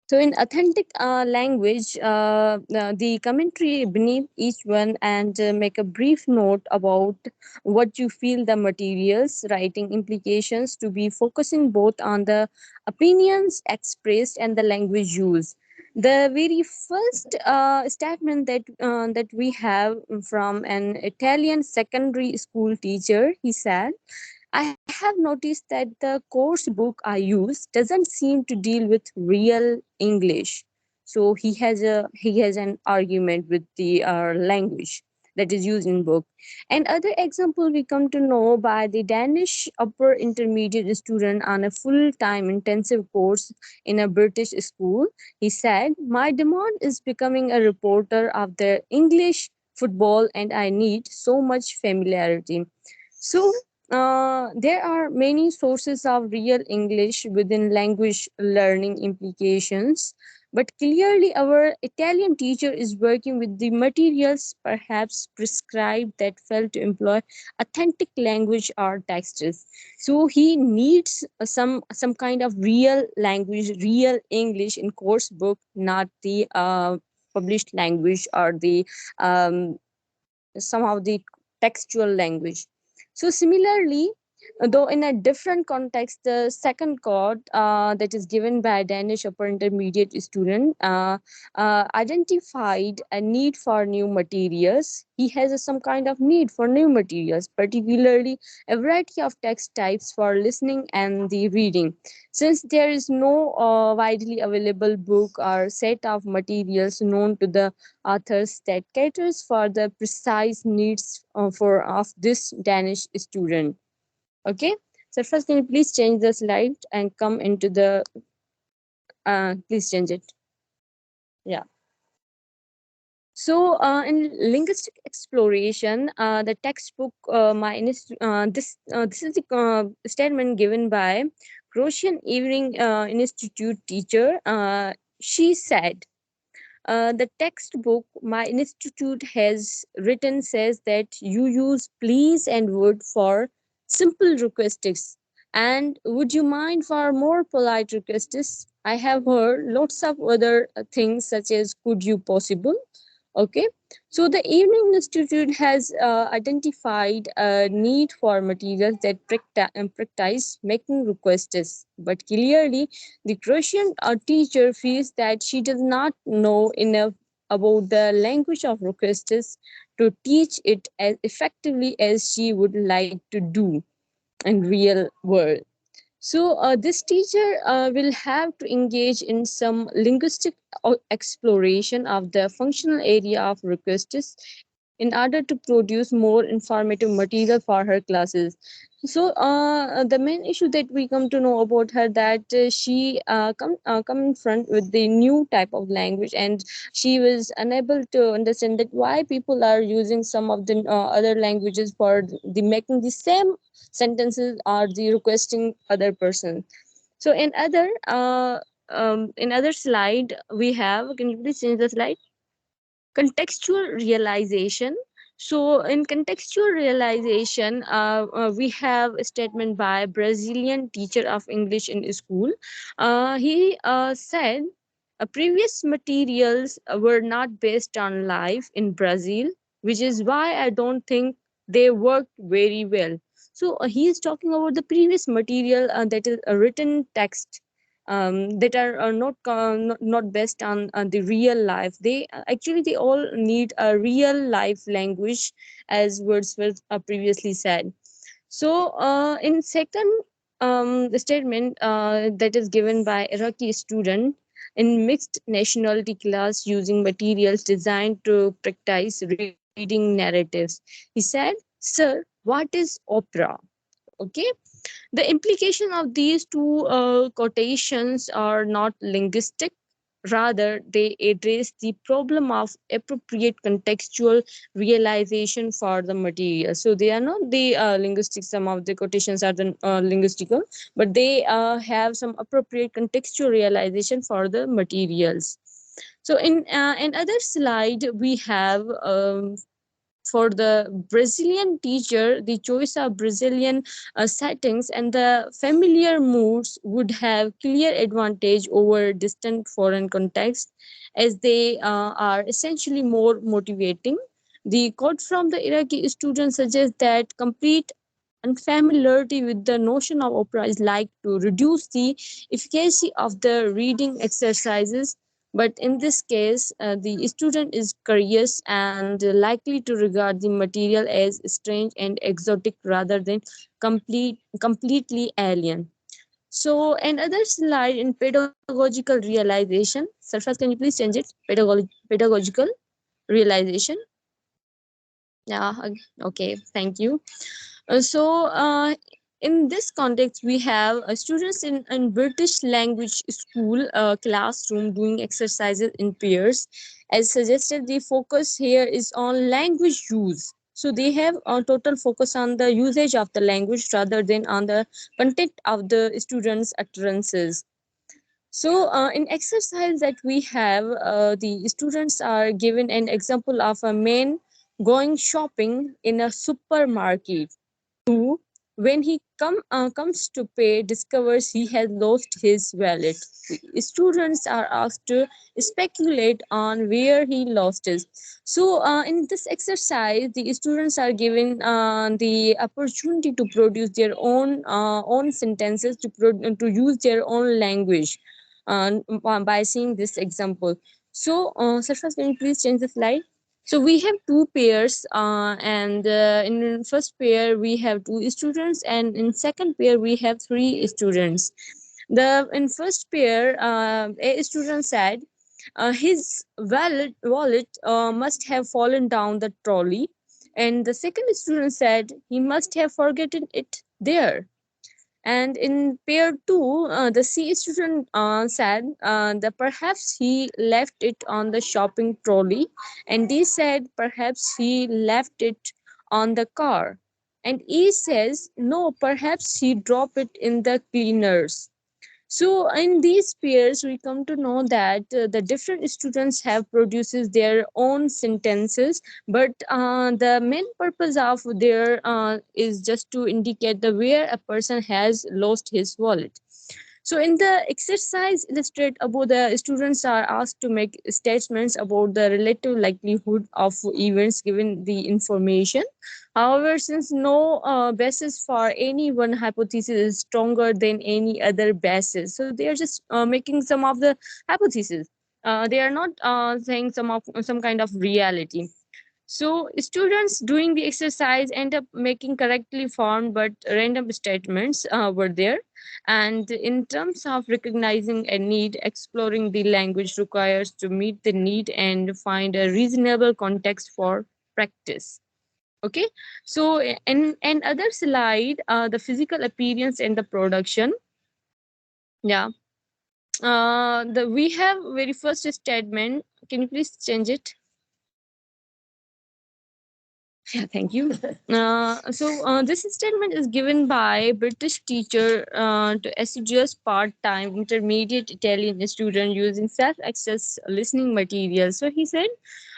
So, in authentic language, the commentary beneath each one and make a brief note about what you feel the materials, writing implications to be focusing both on the opinions expressed and the language used. The very first statement that we have from an Italian secondary school teacher, he said, I have noticed that the course book I use doesn't seem to deal with real English. So he has an argument with the language that is used in book. And other example we come to know by the Danish upper intermediate student on a full-time intensive course in a British school. He said, "My demand is becoming a reporter of the English football, and I need so much familiarity." So there are many sources of real English within language learning implications, but clearly our Italian teacher is working with the materials perhaps prescribed that fail to employ authentic language or texts. So he needs some kind of real language, real English in course book, not the published language or the somehow the textual language. So similarly, though in a different context, the second chord that is given by a Danish upper intermediate student identified a need for new materials. He has some kind of need for new materials, particularly a variety of text types for listening and the reading. Since there is no widely available book or set of materials known to the authors that caters for the precise needs for of this Danish student. Okay. So first, can you please change the slide and come into the please change it. Yeah. So, in linguistic exploration, the textbook, this is the statement given by Croatian Evening Institute teacher. She said, The textbook my institute has written says that you use please and would for simple requests. And would you mind for more polite requests? I have heard lots of other things such as could you possible. Okay, so the Evening Institute has identified a need for materials that practice making requests, but clearly the Croatian teacher feels that she does not know enough about the language of requests to teach it as effectively as she would like to do in real world. So this teacher will have to engage in some linguistic exploration of the functional area of requests in order to produce more informative material for her classes. So the main issue that we come to know about her that she come in front with the new type of language, and she was unable to understand that why people are using some of the other languages for the making the same sentences or the requesting other person. So in other slide we have, can you please change the slide? Contextual realization. So in contextual realization, we have a statement by Brazilian teacher of English in school. He said previous materials were not based on life in Brazil, which is why I don't think they worked very well. So he is talking about the previous material that is a written text that are not based on the real life. They actually they all need a real life language, as Wordsworth previously said. So in second statement that is given by Iraqi student in mixed nationality class using materials designed to practice reading narratives, he said, "Sir, what is opera?" Okay, the implication of these two quotations are not linguistic, rather, they address the problem of appropriate contextual realization for the material. So, they are not the linguistic, some of the quotations are the linguistical, but they have some appropriate contextual realization for the materials. So, in another slide, we have for the Brazilian teacher, the choice of Brazilian settings and the familiar moods would have clear advantage over distant foreign contexts, as they are essentially more motivating. The quote from the Iraqi student suggests that complete unfamiliarity with the notion of opera is like to reduce the efficacy of the reading exercises, but in this case, the student is curious and likely to regard the material as strange and exotic rather than completely alien. So, another slide in pedagogical realization. Sarfaz, can you please change it? Pedagogical realization. Yeah, okay, thank you. In this context, we have students in British language school classroom doing exercises in pairs. As suggested, the focus here is on language use. So they have a total focus on the usage of the language rather than on the content of the students' utterances. So, in exercise that we have, the students are given an example of a man going shopping in a supermarket, who, when he comes to pay, discovers he has lost his wallet. The students are asked to speculate on where he lost it. So, in this exercise, the students are given the opportunity to produce their own sentences, to use their own language by seeing this example. So, Sarfraz, can you please change the slide? So we have two pairs, and in first pair we have two students, and in second pair we have three students. The in first pair, a student said his wallet must have fallen down the trolley, and the second student said he must have forgotten it there. And in pair two, the C student said that perhaps he left it on the shopping trolley, and D said perhaps he left it on the car. And E says no, perhaps he dropped it in the cleaners. So in these pairs, we come to know that the different students have produces their own sentences, but the main purpose of their is just to indicate the where a person has lost his wallet. So in the exercise illustrate above, the students are asked to make statements about the relative likelihood of events given the information. However, since no basis for any one hypothesis is stronger than any other basis, so they are just making some of the hypotheses. They are not saying some kind of reality. So students doing the exercise end up making correctly formed but random statements were there. And in terms of recognizing a need, exploring the language requires to meet the need and find a reasonable context for practice. Okay, so in other slide, the physical appearance and the production. Yeah, the we have very first statement. Can you please change it? Yeah, thank you. This statement is given by British teacher to assiduous part-time intermediate Italian student using self-access listening material. So he said,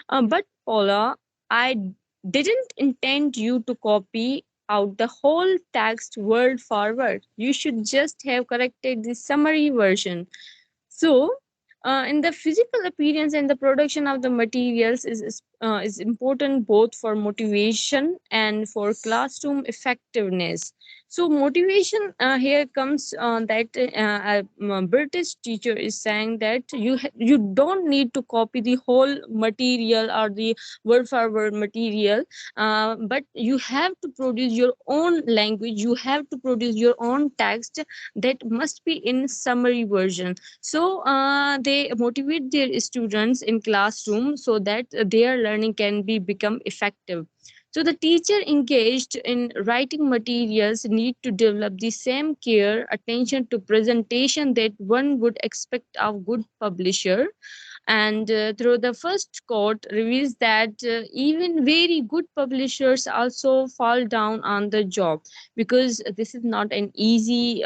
"But Paula, I didn't intend you to copy out the whole text word for word. You should just have corrected the summary version." So, in the physical appearance and the production of the materials is important both for motivation and for classroom effectiveness. So, motivation here comes that a British teacher is saying that you don't need to copy the whole material or the word for word material, but you have to produce your own language. You have to produce your own text that must be in summary version. So they motivate their students in classroom so that their learning can be become effective. So the teacher engaged in writing materials need to develop the same care, attention to presentation that one would expect of good publisher. And through the first quote reveals that even very good publishers also fall down on the job, because this is not an easy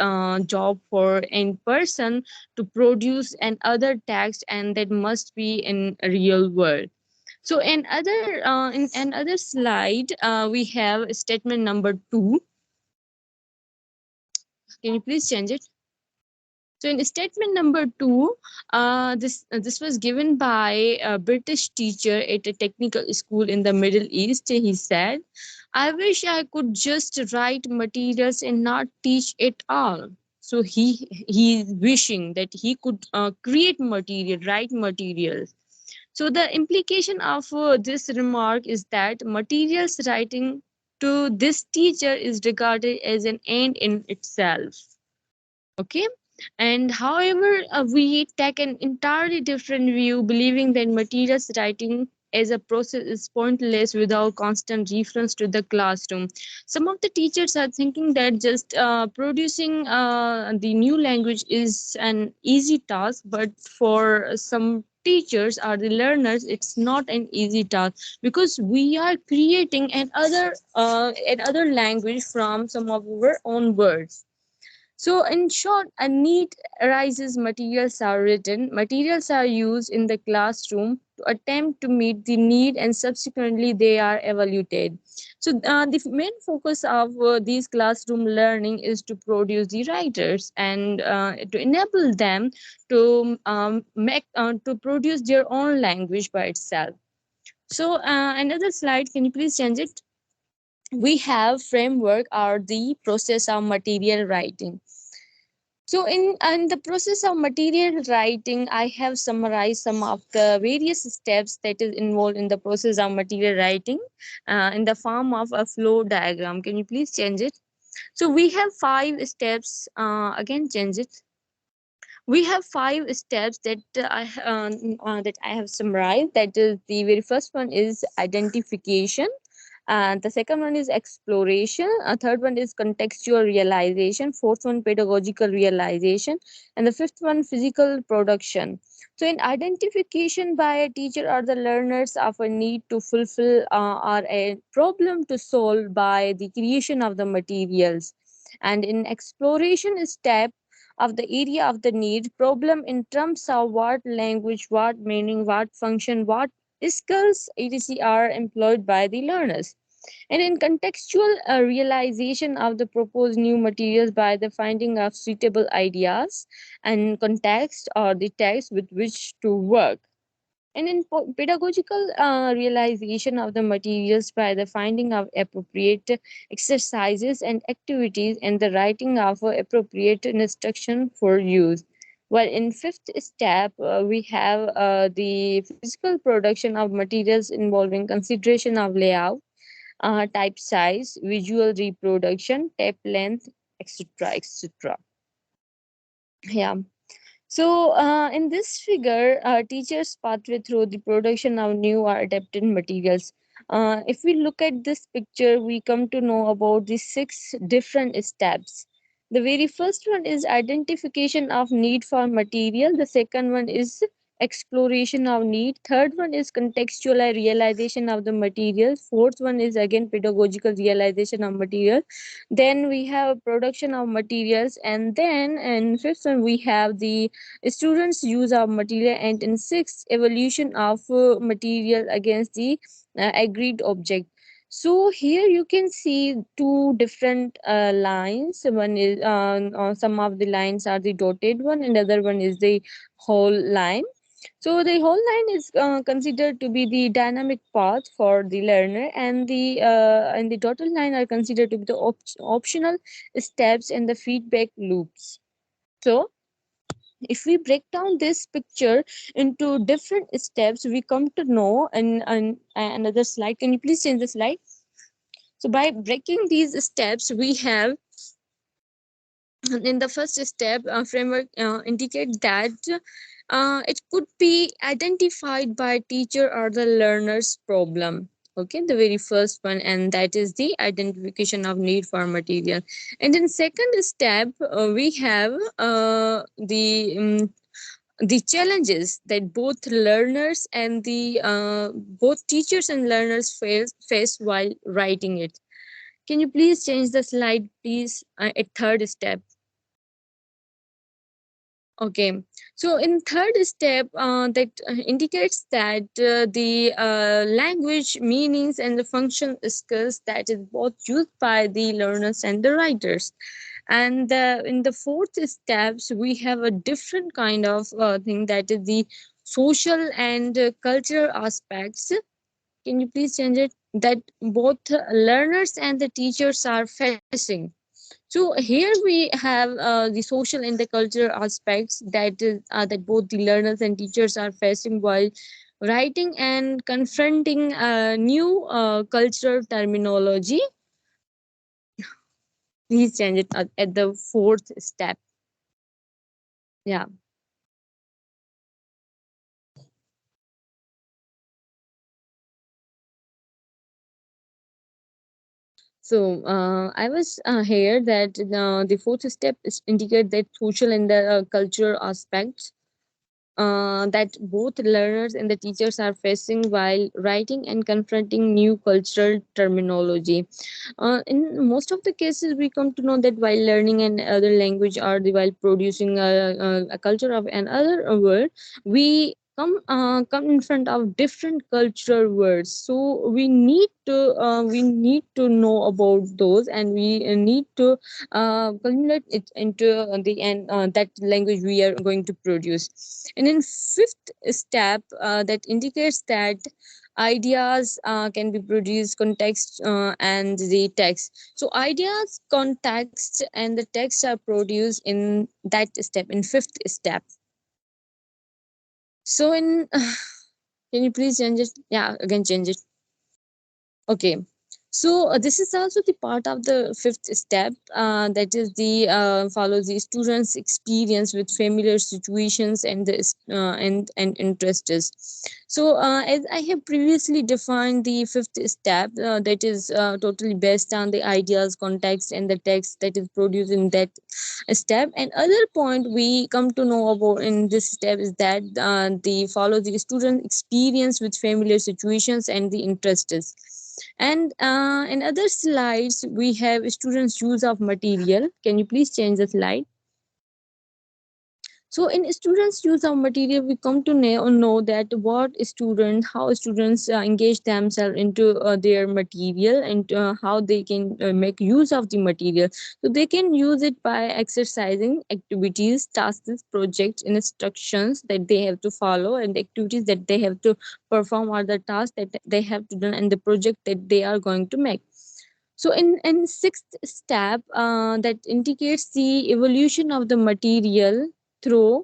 job for any person to produce an other text, and that must be in a real world. So in another slide, we have statement number 2. Can you please change it? So in statement number 2, this was given by a British teacher at a technical school in the Middle East. He said, "I wish I could just write materials and not teach it all." So he is wishing that he could create material, write materials. So the implication of this remark is that materials writing to this teacher is regarded as an end in itself. Okay, and however we take an entirely different view, believing that materials writing as a process is pointless without constant reference to the classroom. Some of the teachers are thinking that just producing the new language is an easy task, but for some teachers or the learners it's not an easy task, because we are creating another language from some of our own words. So, in short, a need arises, materials are written, materials are used in the classroom to attempt to meet the need, and subsequently they are evaluated. So, the main focus of these classroom learning is to produce the writers and to enable them to make to produce their own language by itself. So, another slide, can you please change it? We have framework or the process of material writing. So in the process of material writing, I have summarized some of the various steps that is involved in the process of material writing in the form of a flow diagram. Can you please change it? So we have 5 steps. Again, change it. We have 5 steps that I have summarized. That is, the very first one is identification. The second one is exploration. A third one is contextual realization. Fourth one, pedagogical realization. And the fifth one, physical production. So, in identification by a teacher or the learners of a need to fulfill or a problem to solve by the creation of the materials. And in exploration step, of the area of the need problem in terms of what language, what meaning, what function, what skills etc are employed by the learners, and in contextual realization of the proposed new materials by the finding of suitable ideas and context or the text with which to work, and in pedagogical realization of the materials by the finding of appropriate exercises and activities and the writing of appropriate instruction for use. While in fifth step, we have the physical production of materials involving consideration of layout, type size, visual reproduction, tape length, etc. etc. Yeah. So, in this figure, teachers pathway through the production of new or adapted materials. If we look at this picture, we come to know about the 6 different steps. The very first one is identification of need for material. The second one is exploration of need. Third one is contextual realization of the material. Fourth one is again pedagogical realization of material. Then we have production of materials, and then in fifth one we have the students use of material, and in sixth evolution of material against the agreed object. So here you can see 2 different lines. One is some of the lines are the dotted one, and other one is the whole line. So the whole line is considered to be the dynamic path for the learner, and the dotted line are considered to be the optional steps and the feedback loops. So if we break down this picture into different steps, we come to know, and another slide, can you please change the slide? So by breaking these steps, we have in the first step, framework indicate that it could be identified by teacher or the learner's problem. Okay, the very first one, and that is the identification of need for material. And in second step, we have the challenges that both learners and the both teachers and learners face while writing it. Can you please change the slide, please, at third step? Okay, so in third step, that indicates that the language, meanings, and the function skills that is both used by the learners and the writers. And in the fourth steps, we have a different kind of thing, that is the social and cultural aspects. Can you please change it? That both learners and the teachers are facing. So here we have the social and the cultural aspects that both the learners and teachers are facing while writing and confronting new cultural terminology. Please change it at the fourth step. Yeah. So I was here that the fourth step is indicate that social and the cultural aspects that both learners and the teachers are facing while writing and confronting new cultural terminology. In most of the cases, we come to know that while learning an other language or while producing a culture of another world, we come in front of different cultural words. So we need to know about those, and we need to culminate it into the end that language we are going to produce. And in fifth step, that indicates that ideas can be produced context and the text. So ideas, context, and the text are produced in that step, in fifth step. So in can you please change it? Yeah, again change it. Okay. So this is also the part of the fifth step, that is the follows the students' experience with familiar situations and the and interests. So as I have previously defined the fifth step, that is totally based on the ideas, context, and the text that is produced in that step. And other point we come to know about in this step is that the follow the student experience with familiar situations and the interests. And in other slides, we have students' use of material. Can you please change the slide? So in students use of material, we come to know that how students engage themselves into their material, and how they can make use of the material. So they can use it by exercising activities, tasks, projects, instructions that they have to follow, and activities that they have to perform, or the tasks that they have to do, and the project that they are going to make. So in sixth step, that indicates the evolution of the material through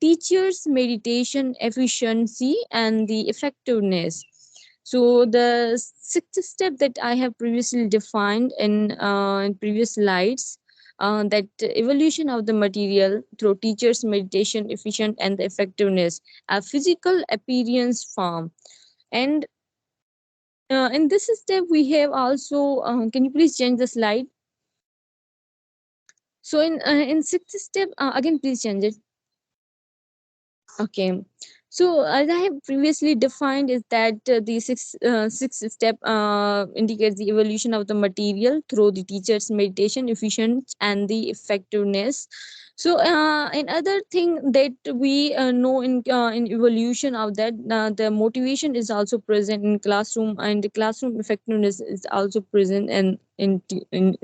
teachers' meditation efficiency and the effectiveness. So the sixth step that I have previously defined in previous slides, that evolution of the material through teachers' meditation efficient and the effectiveness, a physical appearance form. And in this step we have also, can you please change the slide? So in sixth step, again please change it. Okay. So as I have previously defined, is that the sixth step indicates the evolution of the material through the teacher's meditation, efficient and the effectiveness. So another thing that we know in evolution of that, the motivation is also present in classroom, and the classroom effectiveness is also present in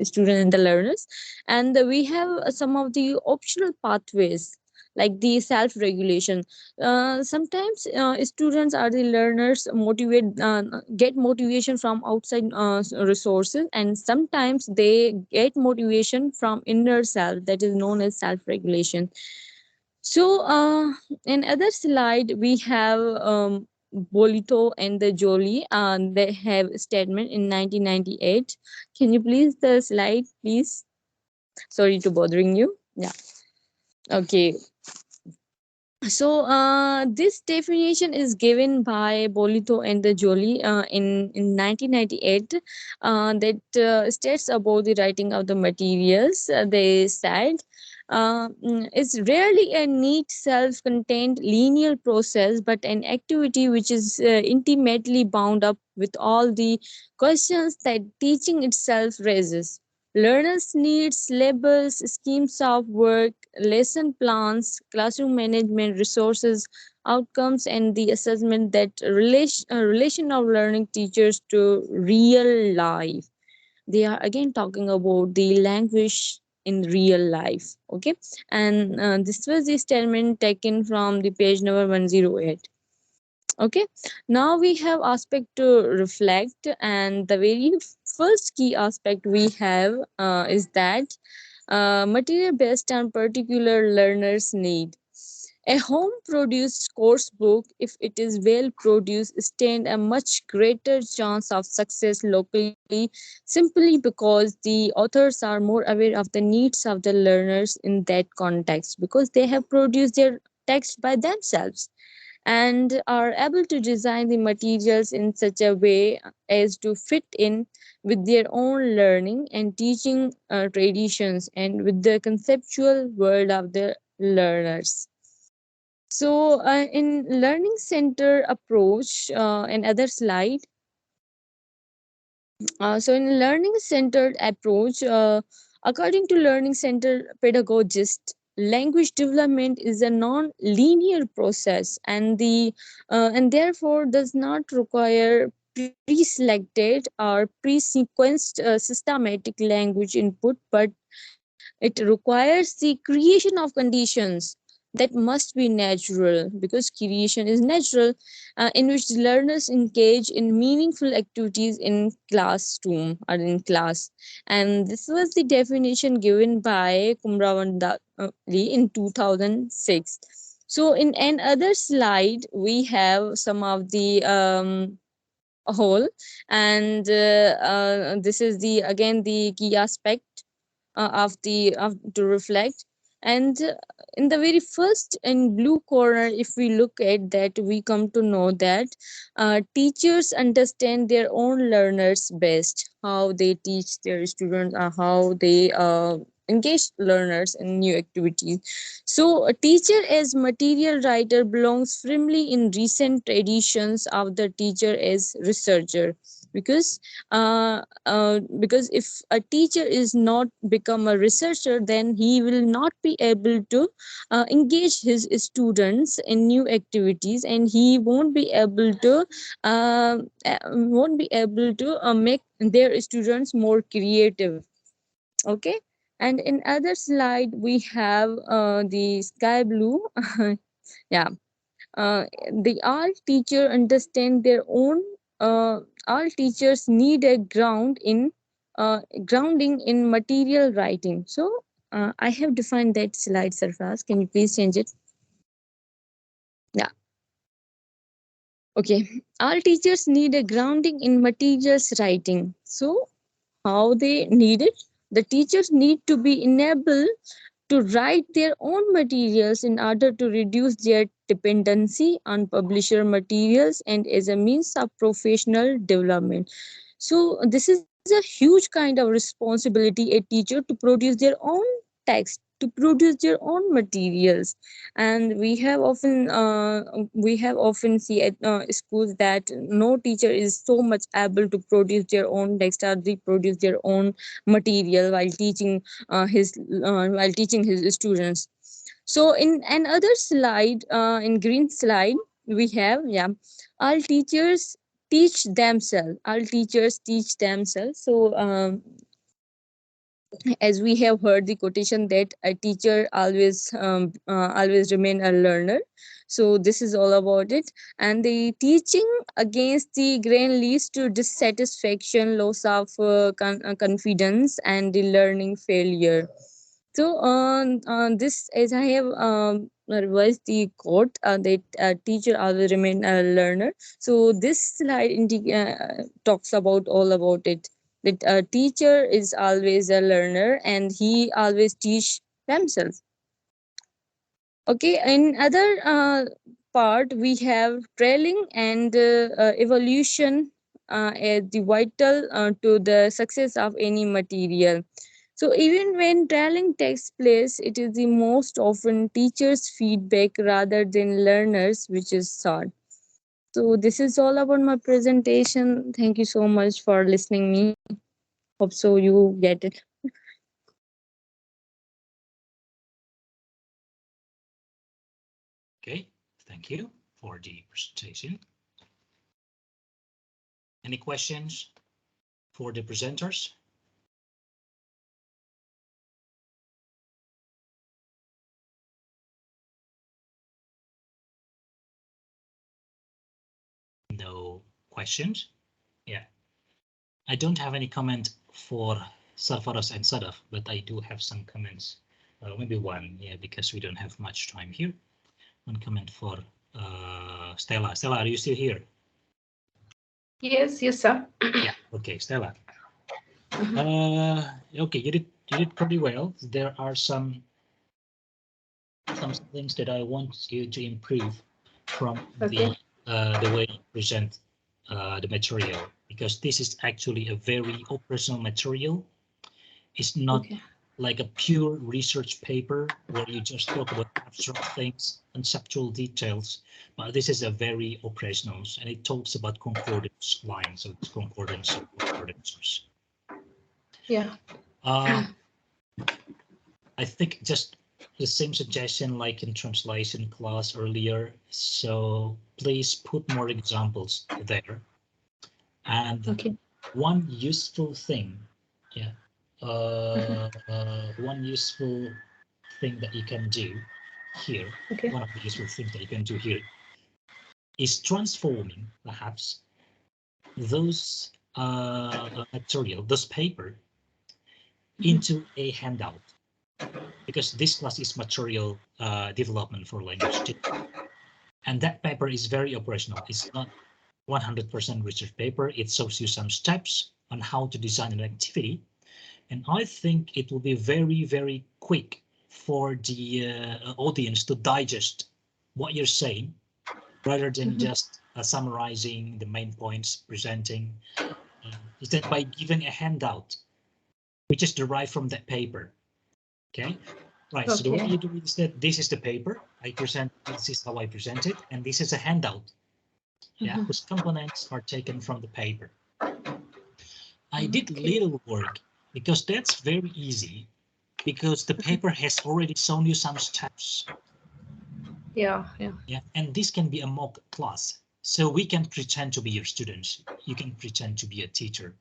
student and the learners. And we have some of the optional pathways, like the self regulation. Sometimes students or the learners get motivation from outside resources, and sometimes they get motivation from inner self, that is known as self regulation. So in other slide we have bolitho and the jolie, they have a statement in 1998. Can you please the slide, please? Sorry to bothering you. Yeah. Okay. So this definition is given by Bolito and the Jolie in 1998, that states about the writing of the materials. They said it's rarely a neat, self-contained linear process, but an activity which is intimately bound up with all the questions that teaching itself raises. Learners need labels, schemes of work, lesson plans, classroom management, resources, outcomes, and the assessment that relation of learning teachers to real life. They are again talking about the language in real life. Okay, and this was the statement taken from the page number 108. Okay, now we have aspect to reflect, and the very first key aspect we have is that material based on particular learners need. A home produced course book, if it is well produced, stand a much greater chance of success locally, simply because the authors are more aware of the needs of the learners in that context, because they have produced their text by themselves and are able to design the materials in such a way as to fit in with their own learning and teaching traditions and with the conceptual world of the learners. So in learning center approach, another slide. So in learning centered approach, according to learning center pedagogist, language development is a non-linear process, and therefore does not require pre-selected or pre-sequenced systematic language input, but it requires the creation of conditions that must be natural, because creation is natural, in which learners engage in meaningful activities in classroom or in class. And this was the definition given by Kumravandali in 2006. So in another slide, we have some of the whole, and this is the again the key aspect of to reflect. And in the very first in blue corner, if we look at that, we come to know that teachers understand their own learners best, how they teach their students, how they engage learners in new activities. So a teacher as material writer belongs firmly in recent traditions of the teacher as researcher. because if a teacher is not become a researcher, then he will not be able to engage his students in new activities, and he won't be able to make their students more creative. Okay, and in other slide we have the sky blue. Yeah, the all teacher understand their own. All teachers need a grounding in material writing. So I have defined that slide, Sarfaraz. Can you please change it? Yeah. Okay. All teachers need a grounding in materials writing. So how they need it? The teachers need to be enabled to write their own materials in order to reduce their dependency on publisher materials and as a means of professional development. So this is a huge kind of responsibility a teacher to produce their own text, to produce their own materials. And we have often see at schools that no teacher is so much able to produce their own text or reproduce their own material while teaching his students. So in another slide, in green slide, we have, yeah, all teachers teach themselves. All teachers teach themselves. So as we have heard the quotation that a teacher always remain a learner. So this is all about it. And the teaching against the grain leads to dissatisfaction, loss of confidence, and the learning failure. So this, as I have revised the quote, that teacher always remain a learner. So this slide talks about all about it. That a teacher is always a learner, and he always teach themselves. Okay, in other part we have trailing and evolution as the vital to the success of any material. So even when trailing takes place, it is the most often teachers' feedback rather than learners which is sought. So this is all about my presentation. Thank you so much for listening me. Hope so you get it. Okay, thank you for the presentation. Any questions for the presenters? No questions? Yeah. I don't have any comment for Sarfaraz and Sadaf, but I do have some comments. Maybe one, yeah, because we don't have much time here. One comment for Stella. Stella, are you still here? Yes, sir. Yeah, okay, Stella. Okay, you did pretty well. There are some things that I want you to improve from the way you present the material, because this is actually a very operational material. It's not like a pure research paper where you just talk about abstract things, conceptual details, but this is a very operational, and it talks about concordance lines, so it's concordances. Yeah. I think just the same suggestion like in translation class earlier. So please put more examples there. And one useful thing, yeah, one useful thing that you can do here, one of the useful things that you can do here is transforming perhaps those material, this paper, into a handout, because this class is material development for language, and that paper is very operational. It's not 100% research paper. It shows you some steps on how to design an activity, and I think it will be very, very quick for the audience to digest what you're saying, rather than just summarizing the main points, presenting. Instead, by giving a handout, which is derived from that paper. Okay, right. So the way you do it is that this is the paper I present. This is how I present it, and this is a handout. Yeah, whose components are taken from the paper. I did little work because that's very easy, because the paper has already shown you some steps. Yeah. Yeah, and this can be a mock class. So we can pretend to be your students. You can pretend to be a teacher.